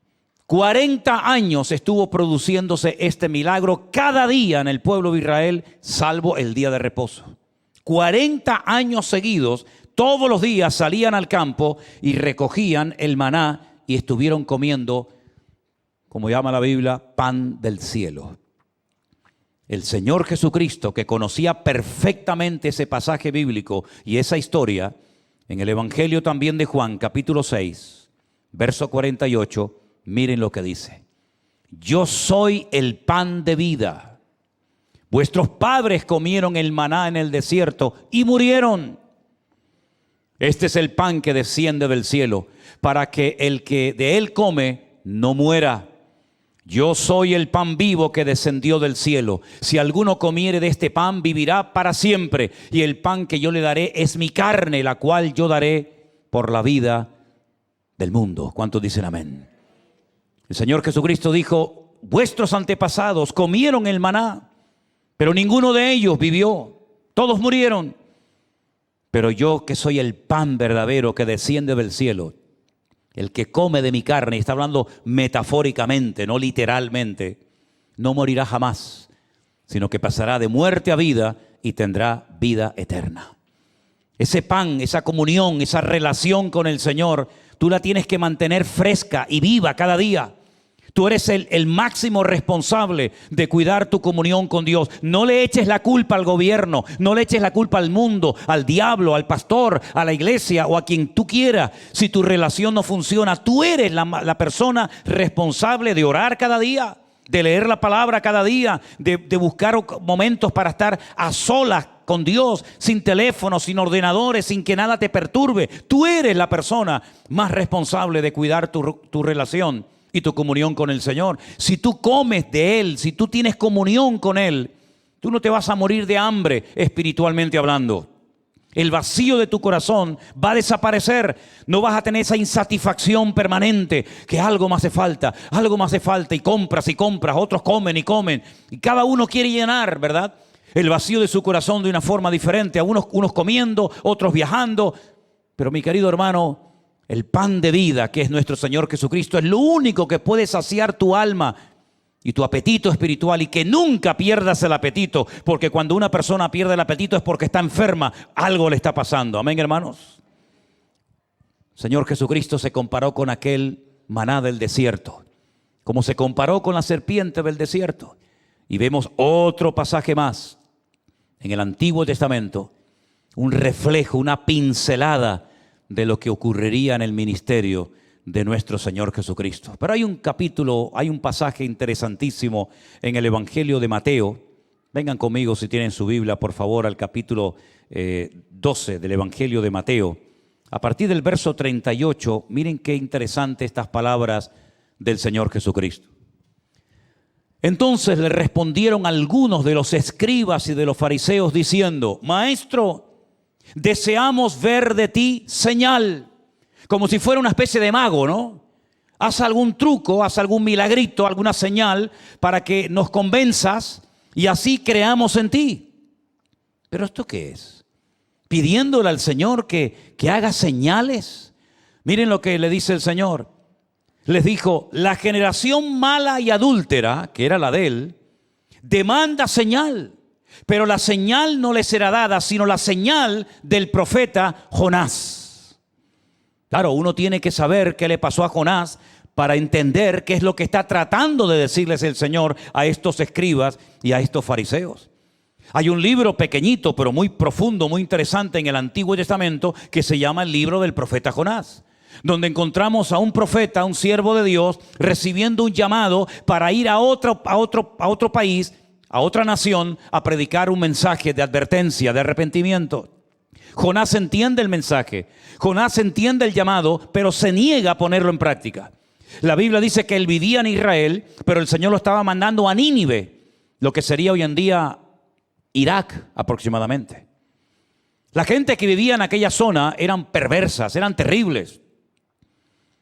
Speaker 2: 40 años estuvo produciéndose este milagro cada día en el pueblo de Israel, salvo el día de reposo. 40 años seguidos. Todos los días salían al campo y recogían el maná, y estuvieron comiendo, como llama la Biblia, pan del cielo. El Señor Jesucristo, que conocía perfectamente ese pasaje bíblico y esa historia, en el Evangelio también de Juan, capítulo 6, verso 48, miren lo que dice: yo soy el pan de vida. Vuestros padres comieron el maná en el desierto y murieron. Este es el pan que desciende del cielo, para que el que de él come no muera. Yo soy el pan vivo que descendió del cielo. Si alguno comiere de este pan, vivirá para siempre. Y el pan que yo le daré es mi carne, la cual yo daré por la vida del mundo. ¿Cuántos dicen amén? El Señor Jesucristo dijo: vuestros antepasados comieron el maná, pero ninguno de ellos vivió. Todos murieron. Pero yo, que soy el pan verdadero que desciende del cielo, el que come de mi carne, y está hablando metafóricamente, no literalmente, no morirá jamás, sino que pasará de muerte a vida y tendrá vida eterna. Ese pan, esa comunión, esa relación con el Señor, tú la tienes que mantener fresca y viva cada día. Tú eres el máximo responsable de cuidar tu comunión con Dios. No le eches la culpa al gobierno, no le eches la culpa al mundo, al diablo, al pastor, a la iglesia o a quien tú quieras. Si tu relación no funciona, tú eres la persona responsable de orar cada día, de leer la palabra cada día, de buscar momentos para estar a solas con Dios, sin teléfono, sin ordenadores, sin que nada te perturbe. Tú eres la persona más responsable de cuidar tu relación y tu comunión con el Señor. Si tú comes de Él, si tú tienes comunión con Él, tú no te vas a morir de hambre espiritualmente hablando. El vacío de tu corazón va a desaparecer. No vas a tener esa insatisfacción permanente, que algo me hace falta, y compras, otros comen y comen. Y cada uno quiere llenar, ¿verdad?, el vacío de su corazón de una forma diferente. A unos comiendo, otros viajando. Pero mi querido hermano, el pan de vida, que es nuestro Señor Jesucristo, es lo único que puede saciar tu alma y tu apetito espiritual, y que nunca pierdas el apetito, porque cuando una persona pierde el apetito es porque está enferma, algo le está pasando. Amén, hermanos. Señor Jesucristo se comparó con aquel maná del desierto, como se comparó con la serpiente del desierto. Y vemos otro pasaje más en el Antiguo Testamento, un reflejo, una pincelada de lo que ocurriría en el ministerio de nuestro Señor Jesucristo. Pero hay un pasaje interesantísimo en el Evangelio de Mateo. Vengan conmigo, si tienen su Biblia, por favor, al capítulo 12 del Evangelio de Mateo. A partir del verso 38, miren qué interesante estas palabras del Señor Jesucristo. Entonces le respondieron algunos de los escribas y de los fariseos diciendo: Maestro, deseamos ver de ti señal. Como si fuera una especie de mago, ¿no? Haz algún truco, haz algún milagrito, alguna señal para que nos convenzas y así creamos en ti. ¿Pero esto qué es? Pidiéndole al Señor que haga señales. Miren lo que le dice el Señor. Les dijo: la generación mala y adúltera, que era la de él, demanda señal, pero la señal no le será dada, sino la señal del profeta Jonás. Claro, uno tiene que saber qué le pasó a Jonás para entender qué es lo que está tratando de decirles el Señor a estos escribas y a estos fariseos. Hay un libro pequeñito, pero muy profundo, muy interesante en el Antiguo Testamento, que se llama el libro del profeta Jonás, donde encontramos a un profeta, un siervo de Dios, recibiendo un llamado para ir a otro país, a otra nación, a predicar un mensaje de advertencia, de arrepentimiento. Jonás entiende el mensaje, Jonás entiende el llamado, pero se niega a ponerlo en práctica. La Biblia dice que él vivía en Israel, pero el Señor lo estaba mandando a Nínive, lo que sería hoy en día Irak aproximadamente. La gente que vivía en aquella zona eran perversas, eran terribles.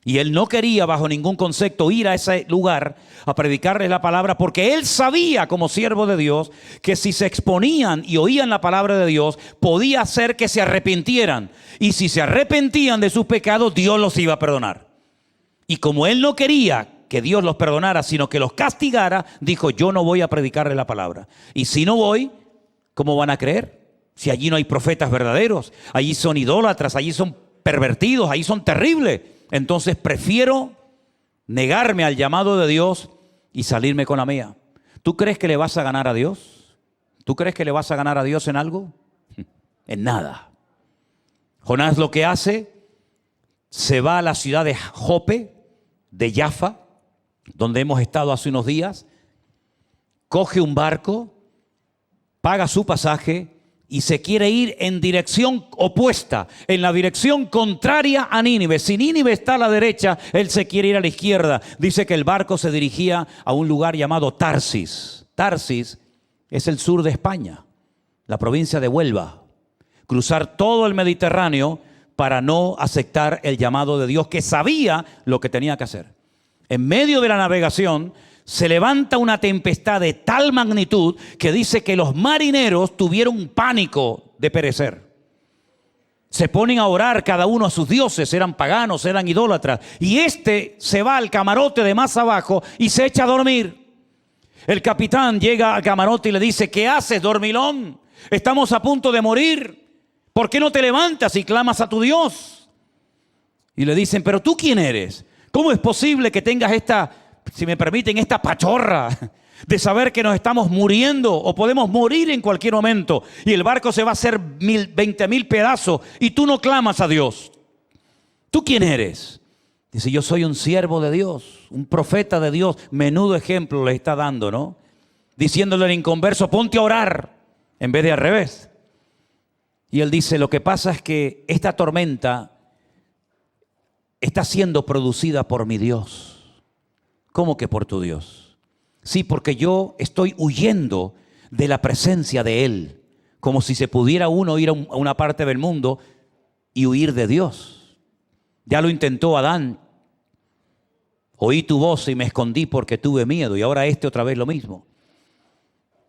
Speaker 2: Y él no quería bajo ningún concepto ir a ese lugar a predicarles la palabra, porque él sabía como siervo de Dios que si se exponían y oían la palabra de Dios, podía hacer que se arrepintieran. Y si se arrepentían de sus pecados, Dios los iba a perdonar. Y como él no quería que Dios los perdonara, sino que los castigara, dijo: yo no voy a predicarles la palabra. Y si no voy, ¿cómo van a creer? Si allí no hay profetas verdaderos, allí son idólatras, allí son pervertidos, allí son terribles. Entonces prefiero negarme al llamado de Dios y salirme con la mía. ¿Tú crees que le vas a ganar a Dios? ¿Tú crees que le vas a ganar a Dios en algo? En nada. Jonás lo que hace, se va a la ciudad de Jope, de Jaffa, donde hemos estado hace unos días, coge un barco, paga su pasaje y se quiere ir en dirección opuesta, en la dirección contraria a Nínive. Si Nínive está a la derecha, él se quiere ir a la izquierda. Dice que el barco se dirigía a un lugar llamado Tarsis. Tarsis es el sur de España, la provincia de Huelva. Cruzar todo el Mediterráneo para no aceptar el llamado de Dios, que sabía lo que tenía que hacer. En medio de la navegación se levanta una tempestad de tal magnitud que dice que los marineros tuvieron pánico de perecer. Se ponen a orar cada uno a sus dioses, eran paganos, eran idólatras. Y este se va al camarote de más abajo y se echa a dormir. El capitán llega al camarote y le dice: ¿qué haces, dormilón? Estamos a punto de morir. ¿Por qué no te levantas y clamas a tu Dios? Y le dicen: ¿pero tú quién eres? ¿Cómo es posible que tengas esta, si me permiten, esta pachorra de saber que nos estamos muriendo o podemos morir en cualquier momento y el barco se va a hacer 20,000 pedazos y tú no clamas a Dios? ¿Tú quién eres? Dice: yo soy un siervo de Dios, un profeta de Dios. Menudo ejemplo le está dando, ¿no? Diciéndole al inconverso: ponte a orar, en vez de al revés. Y él dice: lo que pasa es que esta tormenta está siendo producida por mi Dios. ¿Cómo que por tu Dios? Sí, porque yo estoy huyendo de la presencia de Él, como si se pudiera uno ir a una parte del mundo y huir de Dios. Ya lo intentó Adán. Oí tu voz y me escondí porque tuve miedo, y ahora otra vez lo mismo.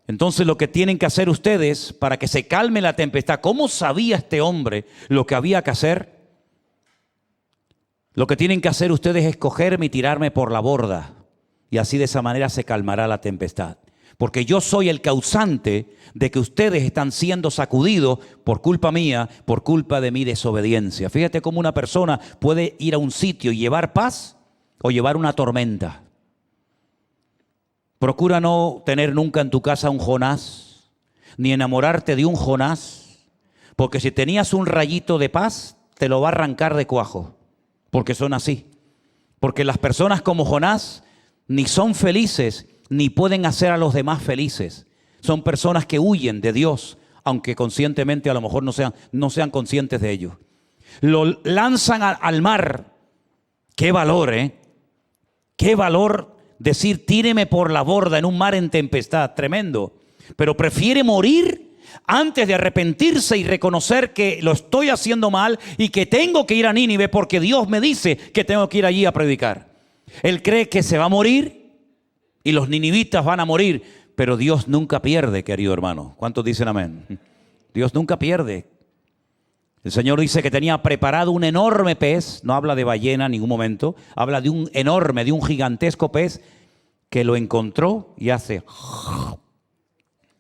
Speaker 2: Entonces lo que tienen que hacer ustedes para que se calme la tempestad, ¿cómo sabía este hombre lo que había que hacer? Lo que tienen que hacer ustedes es cogerme y tirarme por la borda. Y así, de esa manera, se calmará la tempestad. Porque yo soy el causante de que ustedes están siendo sacudidos por culpa mía, por culpa de mi desobediencia. Fíjate cómo una persona puede ir a un sitio y llevar paz o llevar una tormenta. Procura no tener nunca en tu casa un Jonás, ni enamorarte de un Jonás, porque si tenías un rayito de paz, te lo va a arrancar de cuajo, porque son así. Porque las personas como Jonás ni son felices, ni pueden hacer a los demás felices. Son personas que huyen de Dios, aunque conscientemente a lo mejor no sean conscientes de ello. Lo lanzan al mar. ¡Qué valor, qué valor decir: tíreme por la borda en un mar en tempestad! Tremendo. Pero prefiere morir antes de arrepentirse y reconocer que lo estoy haciendo mal y que tengo que ir a Nínive porque Dios me dice que tengo que ir allí a predicar. Él cree que se va a morir y los ninivitas van a morir, pero Dios nunca pierde, querido hermano. ¿Cuántos dicen amén? Dios nunca pierde. El Señor dice que tenía preparado un enorme pez, no habla de ballena en ningún momento, habla de un enorme, de un gigantesco pez que lo encontró y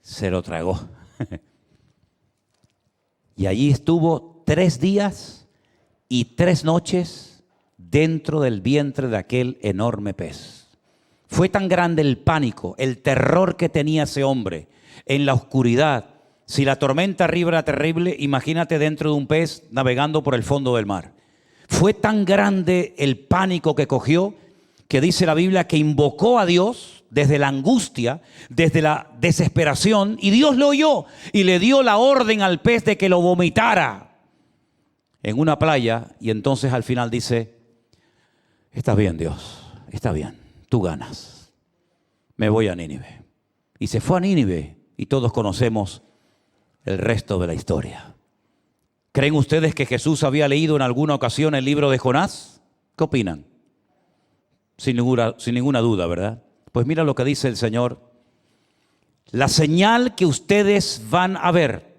Speaker 2: se lo tragó. Y allí estuvo 3 días y 3 noches dentro del vientre de aquel enorme pez. Fue tan grande el pánico, el terror que tenía ese hombre en la oscuridad. Si la tormenta arriba era terrible, imagínate dentro de un pez navegando por el fondo del mar. Fue tan grande el pánico que cogió, que dice la Biblia que invocó a Dios desde la angustia, desde la desesperación, y Dios lo oyó y le dio la orden al pez de que lo vomitara en una playa. Y entonces al final dice: está bien, Dios, está bien, tú ganas, me voy a Nínive. Y se fue a Nínive, y todos conocemos el resto de la historia. ¿Creen ustedes que Jesús había leído en alguna ocasión el libro de Jonás? ¿Qué opinan? Sin ninguna duda, ¿verdad? Pues mira lo que dice el Señor: la señal que ustedes van a ver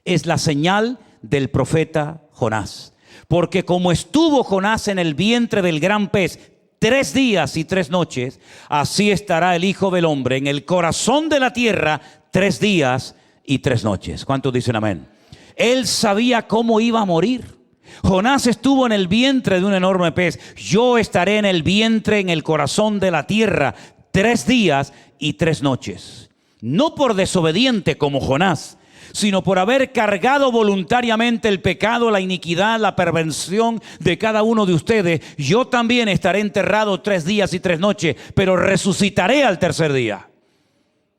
Speaker 2: es la señal del profeta Jonás. Porque como estuvo Jonás en el vientre del gran pez 3 días y 3 noches, así estará el Hijo del Hombre en el corazón de la tierra 3 días y 3 noches. ¿Cuántos dicen amén? Él sabía cómo iba a morir. Jonás estuvo en el vientre de un enorme pez. Yo estaré en el vientre, en el corazón de la tierra 3 días y 3 noches. No por desobediente como Jonás, sino por haber cargado voluntariamente el pecado, la iniquidad, la perversión de cada uno de ustedes. Yo también estaré enterrado 3 días y 3 noches, pero resucitaré al tercer día.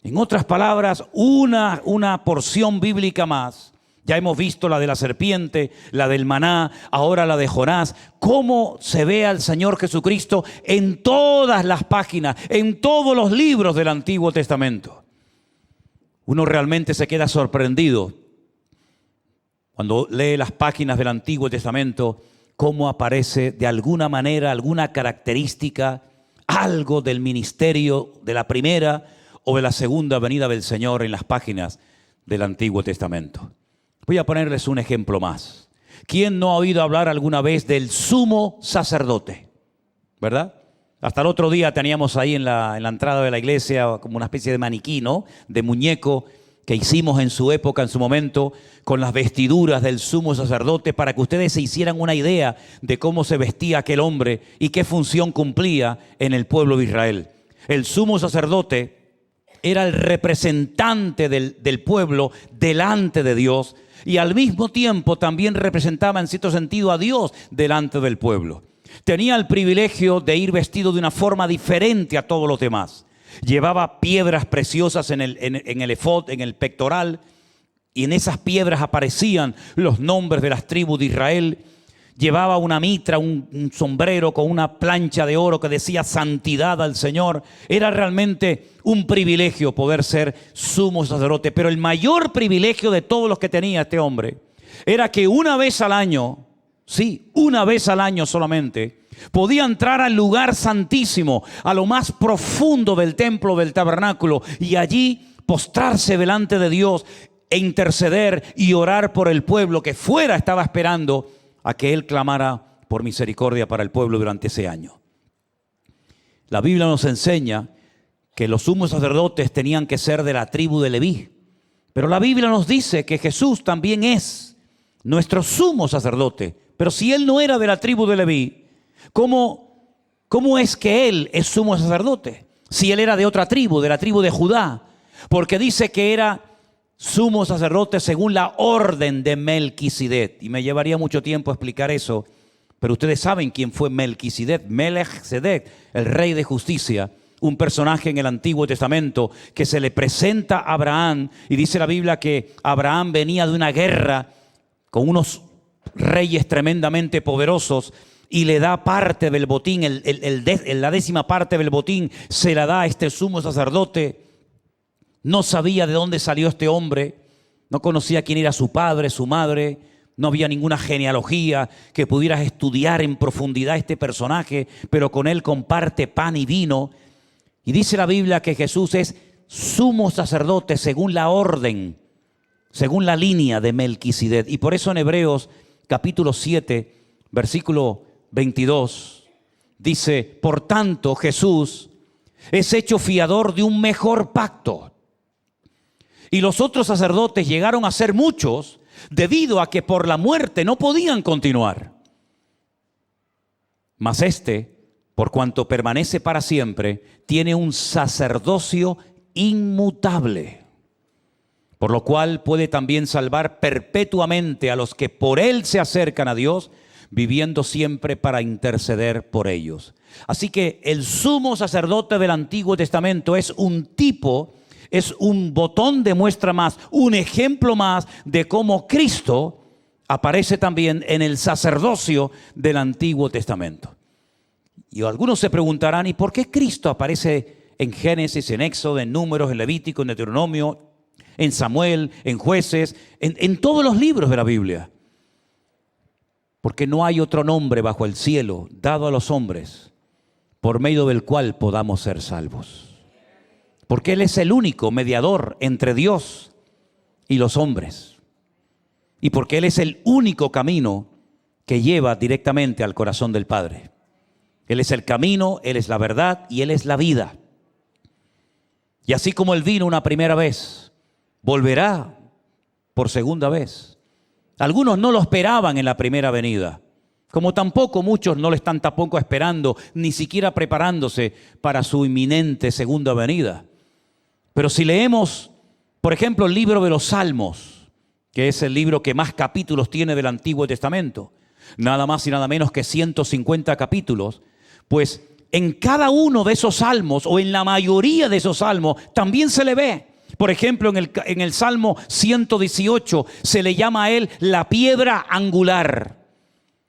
Speaker 2: En otras palabras, una porción bíblica más. Ya hemos visto la de la serpiente, la del maná, ahora la de Jonás. Cómo se ve al Señor Jesucristo en todas las páginas, en todos los libros del Antiguo Testamento. Uno realmente se queda sorprendido cuando lee las páginas del Antiguo Testamento, cómo aparece de alguna manera, alguna característica, algo del ministerio de la primera o de la segunda venida del Señor en las páginas del Antiguo Testamento. Voy a ponerles un ejemplo más. ¿Quién no ha oído hablar alguna vez del sumo sacerdote? ¿Verdad? Hasta el otro día teníamos ahí en la entrada de la iglesia como una especie de maniquí, ¿no? De muñeco que hicimos en su época, en su momento, con las vestiduras del sumo sacerdote, para que ustedes se hicieran una idea de cómo se vestía aquel hombre y qué función cumplía en el pueblo de Israel. El sumo sacerdote era el representante del pueblo delante de Dios, y al mismo tiempo también representaba en cierto sentido a Dios delante del pueblo. Tenía el privilegio de ir vestido de una forma diferente a todos los demás. Llevaba piedras preciosas en el efod, en el pectoral, y en esas piedras aparecían los nombres de las tribus de Israel. Llevaba una mitra, un sombrero con una plancha de oro que decía santidad al Señor. Era realmente un privilegio poder ser sumo sacerdote. Pero el mayor privilegio de todos los que tenía este hombre era que una vez al año, sí, una vez al año solamente, podía entrar al lugar santísimo, a lo más profundo del templo del tabernáculo, y allí postrarse delante de Dios e interceder y orar por el pueblo que fuera estaba esperando a que él clamara por misericordia para el pueblo durante ese año. La Biblia nos enseña que los sumos sacerdotes tenían que ser de la tribu de Leví, pero la Biblia nos dice que Jesús también es nuestro sumo sacerdote. Pero si él no era de la tribu de Leví, ¿cómo es que él es sumo sacerdote? Si él era de otra tribu, de la tribu de Judá, porque dice que era sumo sacerdote según la orden de Melquisedec. Y me llevaría mucho tiempo explicar eso, pero ustedes saben quién fue Melquisedec. Melchizedek, el rey de justicia, un personaje en el Antiguo Testamento que se le presenta a Abraham, y dice la Biblia que Abraham venía de una guerra con unos reyes tremendamente poderosos, y le da parte del botín, la 10ª parte del botín se la da a este sumo sacerdote. No sabía de dónde salió este hombre, no conocía quién era su padre, su madre, no había ninguna genealogía que pudieras estudiar en profundidad este personaje, pero con él comparte pan y vino. Y dice la Biblia que Jesús es sumo sacerdote según la orden, según la línea de Melquisedec. Y por eso en Hebreos capítulo 7, versículo 22, dice: por tanto Jesús es hecho fiador de un mejor pacto. Y los otros sacerdotes llegaron a ser muchos debido a que por la muerte no podían continuar. Mas este, por cuanto permanece para siempre, tiene un sacerdocio inmutable, por lo cual puede también salvar perpetuamente a los que por él se acercan a Dios, viviendo siempre para interceder por ellos. Así que el sumo sacerdote del Antiguo Testamento es un tipo, es un botón de muestra más, un ejemplo más de cómo Cristo aparece también en el sacerdocio del Antiguo Testamento. Y algunos se preguntarán: ¿y por qué Cristo aparece en Génesis, en Éxodo, en Números, en Levítico, en Deuteronomio, en Samuel, en Jueces, en todos los libros de la Biblia? Porque no hay otro nombre bajo el cielo dado a los hombres por medio del cual podamos ser salvos. Porque Él es el único mediador entre Dios y los hombres. Y porque Él es el único camino que lleva directamente al corazón del Padre. Él es el camino, Él es la verdad y Él es la vida. Y así como Él vino una primera vez, volverá por segunda vez. Algunos no lo esperaban en la primera venida, como tampoco muchos no lo están tampoco esperando, ni siquiera preparándose para su inminente segunda venida. Pero si leemos, por ejemplo, el libro de los Salmos, que es el libro que más capítulos tiene del Antiguo Testamento, nada más y nada menos que 150 capítulos, pues en cada uno de esos salmos, o en la mayoría de esos salmos, también se le ve. Por ejemplo, en el Salmo 118 se le llama a él la piedra angular.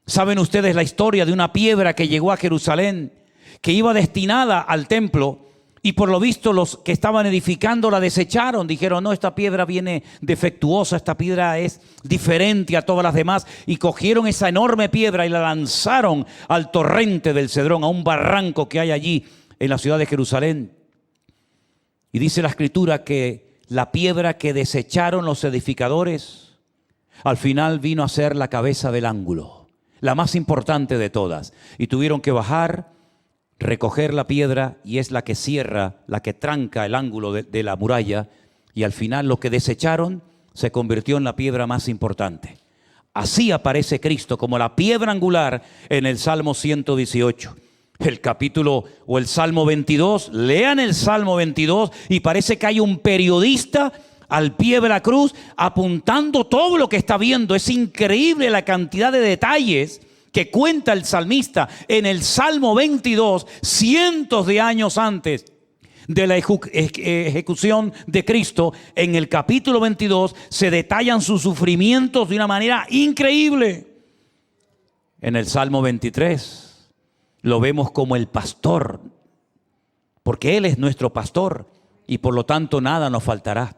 Speaker 2: ¿Saben ustedes la historia de una piedra que llegó a Jerusalén, que iba destinada al templo, y por lo visto los que estaban edificando la desecharon? Dijeron: no, esta piedra viene defectuosa, esta piedra es diferente a todas las demás. Y cogieron esa enorme piedra y la lanzaron al torrente del Cedrón, a un barranco que hay allí en la ciudad de Jerusalén. Y dice la Escritura que la piedra que desecharon los edificadores Al final vino a ser la cabeza del ángulo, la más importante de todas. Y tuvieron que bajar, recoger la piedra, y es la que cierra, la que tranca el ángulo de la muralla. Y al final lo que desecharon se convirtió en la piedra más importante. Así aparece Cristo como la piedra angular en el Salmo 118. El capítulo o el Salmo 22, lean el Salmo 22 y parece que hay un periodista al pie de la cruz apuntando todo lo que está viendo. Es increíble la cantidad de detalles que cuenta el salmista en el Salmo 22, cientos de años antes de la ejecución de Cristo. En el capítulo 22 se detallan sus sufrimientos de una manera increíble. En el Salmo 23 lo vemos como el pastor, porque Él es nuestro pastor y por lo tanto nada nos faltará.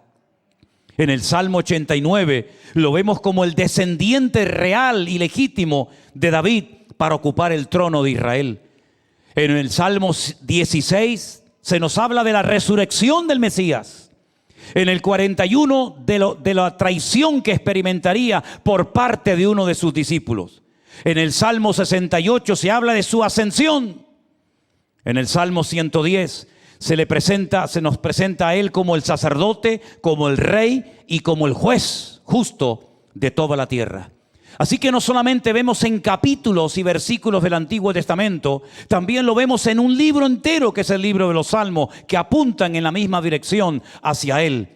Speaker 2: En el Salmo 89 lo vemos como el descendiente real y legítimo de David para ocupar el trono de Israel. En el Salmo 16 se nos habla de la resurrección del Mesías. En el 41 de la traición que experimentaría por parte de uno de sus discípulos. En el Salmo 68 se habla de su ascensión. En el Salmo 110 se nos presenta a Él como el sacerdote, como el rey y como el juez justo de toda la tierra. Así que no solamente vemos en capítulos y versículos del Antiguo Testamento, también lo vemos en un libro entero que es el libro de los Salmos, que apuntan en la misma dirección hacia Él.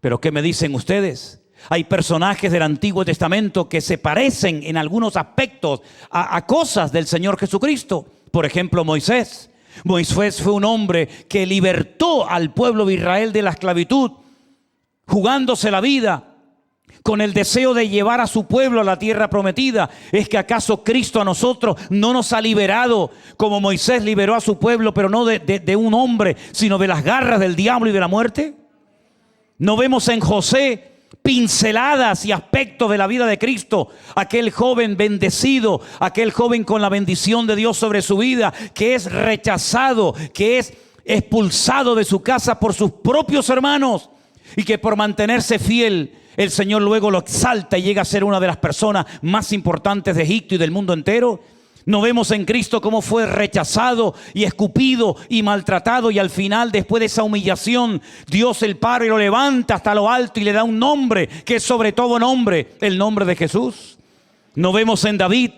Speaker 2: Pero ¿qué me dicen ustedes? Hay personajes del Antiguo Testamento que se parecen en algunos aspectos a cosas del Señor Jesucristo. Por ejemplo, Moisés. Moisés fue un hombre que libertó al pueblo de Israel de la esclavitud, jugándose la vida con el deseo de llevar a su pueblo a la tierra prometida. ¿Es que acaso Cristo a nosotros no nos ha liberado como Moisés liberó a su pueblo, pero no de un hombre, sino de las garras del diablo y de la muerte? ¿No vemos en José pinceladas y aspectos de la vida de Cristo? Aquel joven bendecido, aquel joven con la bendición de Dios sobre su vida, que es rechazado, que es expulsado de su casa por sus propios hermanos, y que por mantenerse fiel, el Señor luego lo exalta y llega a ser una de las personas más importantes de Egipto y del mundo entero. No vemos en Cristo cómo fue rechazado y escupido y maltratado, y al final, después de esa humillación, Dios el Padre lo levanta hasta lo alto y le da un nombre que es sobre todo nombre, el nombre de Jesús. No vemos en David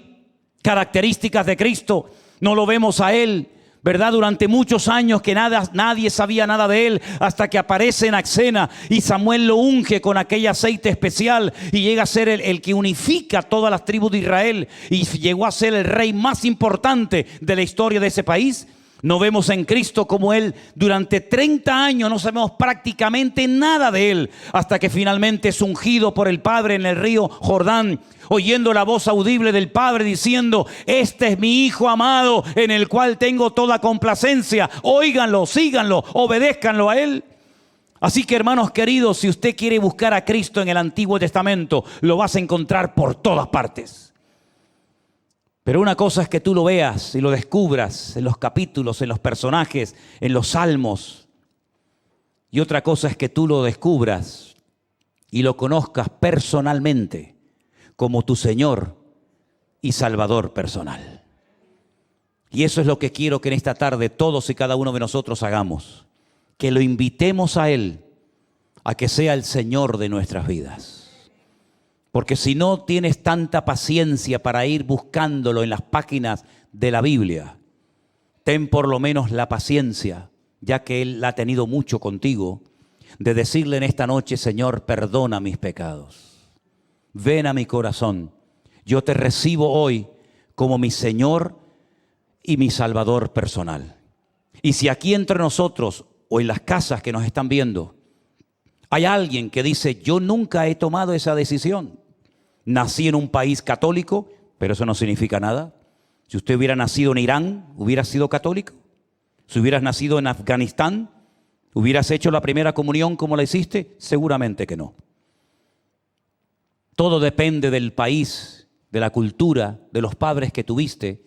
Speaker 2: características de Cristo. No lo vemos a él, ¿verdad? Durante muchos años que nadie sabía nada de él, hasta que aparece en escena y Samuel lo unge con aquel aceite especial y llega a ser el que unifica todas las tribus de Israel y llegó a ser el rey más importante de la historia de ese país. No vemos en Cristo como Él durante 30 años no sabemos prácticamente nada de Él, hasta que finalmente es ungido por el Padre en el río Jordán, oyendo la voz audible del Padre diciendo: este es mi Hijo amado en el cual tengo toda complacencia. Óiganlo, síganlo, obedézcanlo a Él. Así que, hermanos queridos, si usted quiere buscar a Cristo en el Antiguo Testamento, lo vas a encontrar por todas partes. Pero una cosa es que tú lo veas y lo descubras en los capítulos, en los personajes, en los salmos. Y otra cosa es que tú lo descubras y lo conozcas personalmente como tu Señor y Salvador personal. Y eso es lo que quiero que en esta tarde todos y cada uno de nosotros hagamos. Que lo invitemos a Él a que sea el Señor de nuestras vidas. Porque si no tienes tanta paciencia para ir buscándolo en las páginas de la Biblia, ten por lo menos la paciencia, ya que Él la ha tenido mucho contigo, de decirle en esta noche: Señor, perdona mis pecados. Ven a mi corazón. Yo te recibo hoy como mi Señor y mi Salvador personal. Y si aquí entre nosotros o en las casas que nos están viendo hay alguien que dice: yo nunca he tomado esa decisión. Nací en un país católico, pero eso no significa nada. Si usted hubiera nacido en Irán, ¿hubiera sido católico? Si hubieras nacido en Afganistán, ¿hubieras hecho la primera comunión como la hiciste? Seguramente que no. Todo depende del país, de la cultura, de los padres que tuviste.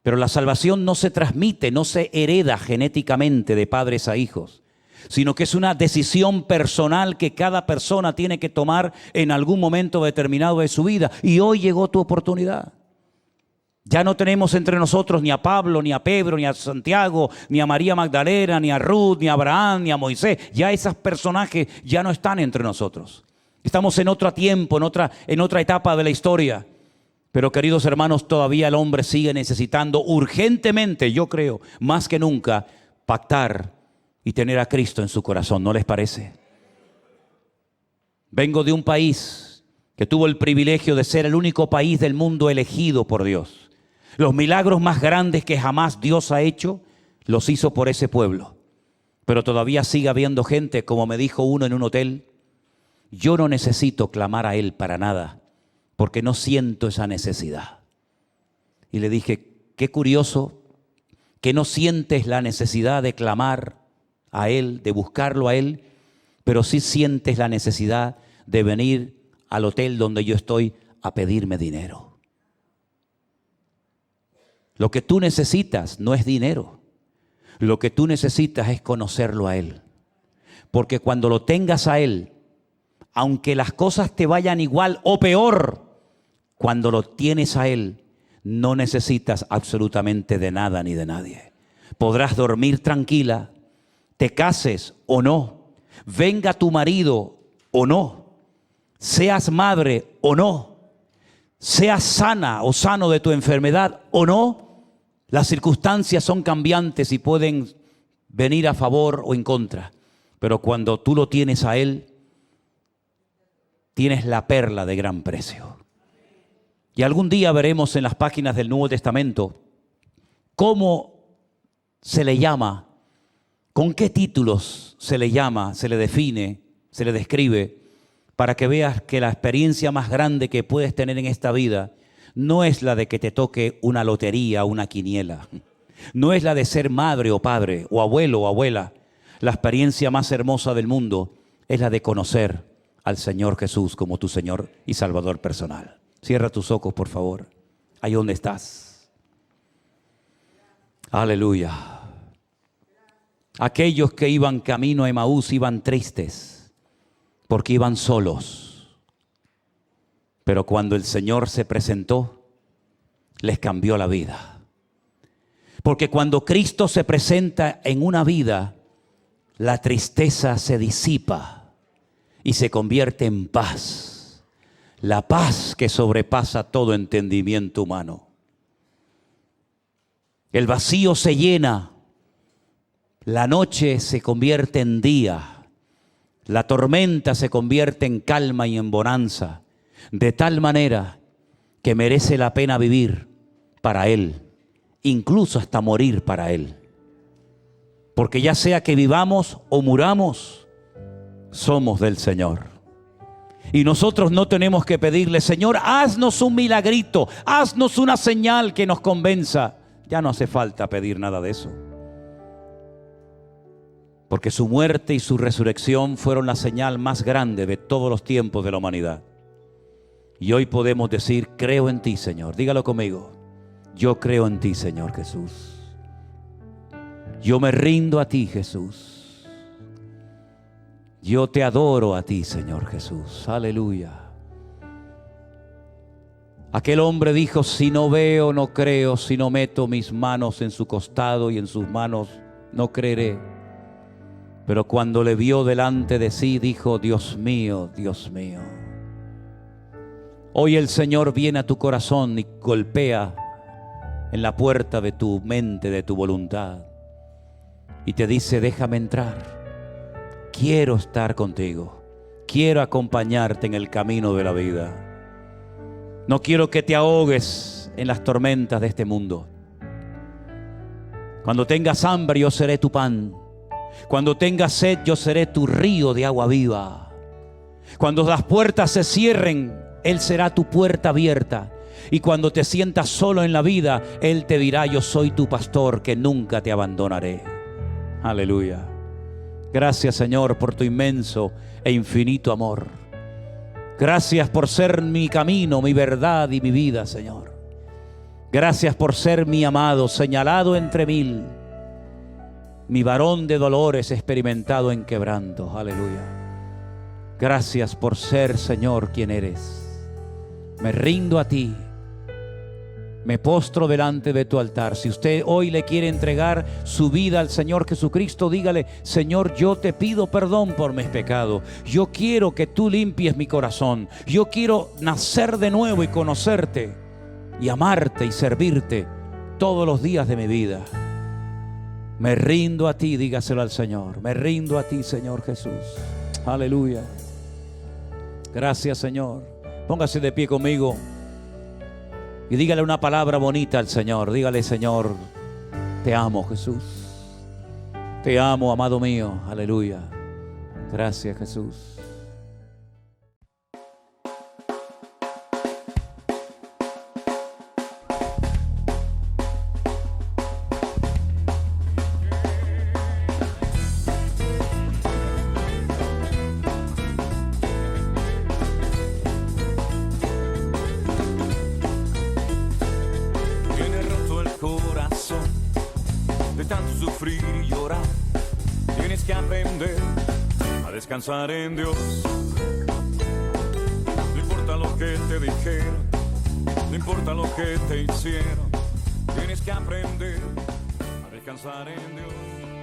Speaker 2: Pero la salvación no se transmite, no se hereda genéticamente de padres a hijos, sino que es una decisión personal que cada persona tiene que tomar en algún momento determinado de su vida. Y hoy llegó tu oportunidad. Ya no tenemos entre nosotros ni a Pablo, ni a Pedro, ni a Santiago, ni a María Magdalena, ni a Ruth, ni a Abraham, ni a Moisés. Ya esos personajes ya no están entre nosotros. Estamos en otro tiempo, en otra etapa de la historia. Pero queridos hermanos, todavía el hombre sigue necesitando urgentemente, yo creo, más que nunca, pactar y tener a Cristo en su corazón. ¿No les parece? Vengo de un país que tuvo el privilegio de ser el único país del mundo elegido por Dios. Los milagros más grandes que jamás Dios ha hecho, los hizo por ese pueblo. Pero todavía sigue habiendo gente, como me dijo uno en un hotel, yo no necesito clamar a Él para nada, porque no siento esa necesidad. Y le dije, qué curioso que no sientes la necesidad de clamar a Él, de buscarlo a Él, pero sí sientes la necesidad de venir al hotel donde yo estoy a pedirme dinero. Lo que tú necesitas no es dinero. Lo que tú necesitas es conocerlo a Él. Porque cuando lo tengas a Él, aunque las cosas te vayan igual o peor, cuando lo tienes a Él, no necesitas absolutamente de nada ni de nadie. Podrás dormir tranquila, te cases o no, venga tu marido o no, seas madre o no, seas sana o sano de tu enfermedad o no, las circunstancias son cambiantes y pueden venir a favor o en contra. Pero cuando tú lo tienes a Él, tienes la perla de gran precio. Y algún día veremos en las páginas del Nuevo Testamento cómo se le llama, con qué títulos se le llama, se le define, se le describe, para que veas que la experiencia más grande que puedes tener en esta vida no es la de que te toque una lotería, una quiniela. No es la de ser madre o padre, o abuelo o abuela. La experiencia más hermosa del mundo es la de conocer al Señor Jesús como tu Señor y Salvador personal. Cierra tus ojos, por favor. Ahí donde estás. Aleluya. Aquellos que iban camino a Emaús iban tristes porque iban solos. Pero cuando el Señor se presentó, les cambió la vida. Porque cuando Cristo se presenta en una vida, la tristeza se disipa y se convierte en paz. La paz que sobrepasa todo entendimiento humano. El vacío se llena, la noche se convierte en día, la tormenta se convierte en calma y en bonanza, de tal manera que merece la pena vivir para Él, incluso hasta morir para Él. Porque ya sea que vivamos o muramos, somos del Señor. Y nosotros no tenemos que pedirle, Señor, haznos un milagrito, haznos una señal que nos convenza. Ya no hace falta pedir nada de eso. Porque su muerte y su resurrección fueron la señal más grande de todos los tiempos de la humanidad. Y hoy podemos decir, creo en ti, Señor. Dígalo conmigo. Yo creo en ti, Señor Jesús. Yo me rindo a ti, Jesús. Yo te adoro a ti, Señor Jesús. Aleluya. Aquel hombre dijo, si no veo, no creo. Si no meto mis manos en su costado y en sus manos, no creeré. Pero cuando le vio delante de sí, dijo, Dios mío, Dios mío. Hoy el Señor viene a tu corazón y golpea en la puerta de tu mente, de tu voluntad. Y te dice, déjame entrar. Quiero estar contigo. Quiero acompañarte en el camino de la vida. No quiero que te ahogues en las tormentas de este mundo. Cuando tengas hambre, yo seré tu pan. Cuando tengas sed, yo seré tu río de agua viva. Cuando las puertas se cierren, Él será tu puerta abierta. Y cuando te sientas solo en la vida, Él te dirá, yo soy tu pastor que nunca te abandonaré. Aleluya. Gracias, Señor, por tu inmenso e infinito amor. Gracias por ser mi camino, mi verdad y mi vida, Señor. Gracias por ser mi amado, señalado entre mil. mi varón de dolores experimentado en quebranto. Aleluya. Gracias por ser, Señor, quien eres. Me rindo a ti. Me postro delante de tu altar. Si usted hoy le quiere entregar su vida al Señor Jesucristo, dígale: Señor, yo te pido perdón por mis pecados. Yo quiero que tú limpies mi corazón. Yo quiero nacer de nuevo y conocerte y amarte y servirte todos los días de mi vida. Me rindo a ti, dígaselo al Señor. Me rindo a ti, Señor Jesús. Aleluya. Gracias, Señor. Póngase de pie conmigo y dígale una palabra bonita al Señor. Dígale: Señor, te amo, Jesús. Te amo, amado mío. Aleluya. Gracias, Jesús.
Speaker 3: Descansar en Dios. No importa lo que te dijeron, no importa lo que te hicieron, tienes que aprender a descansar en Dios.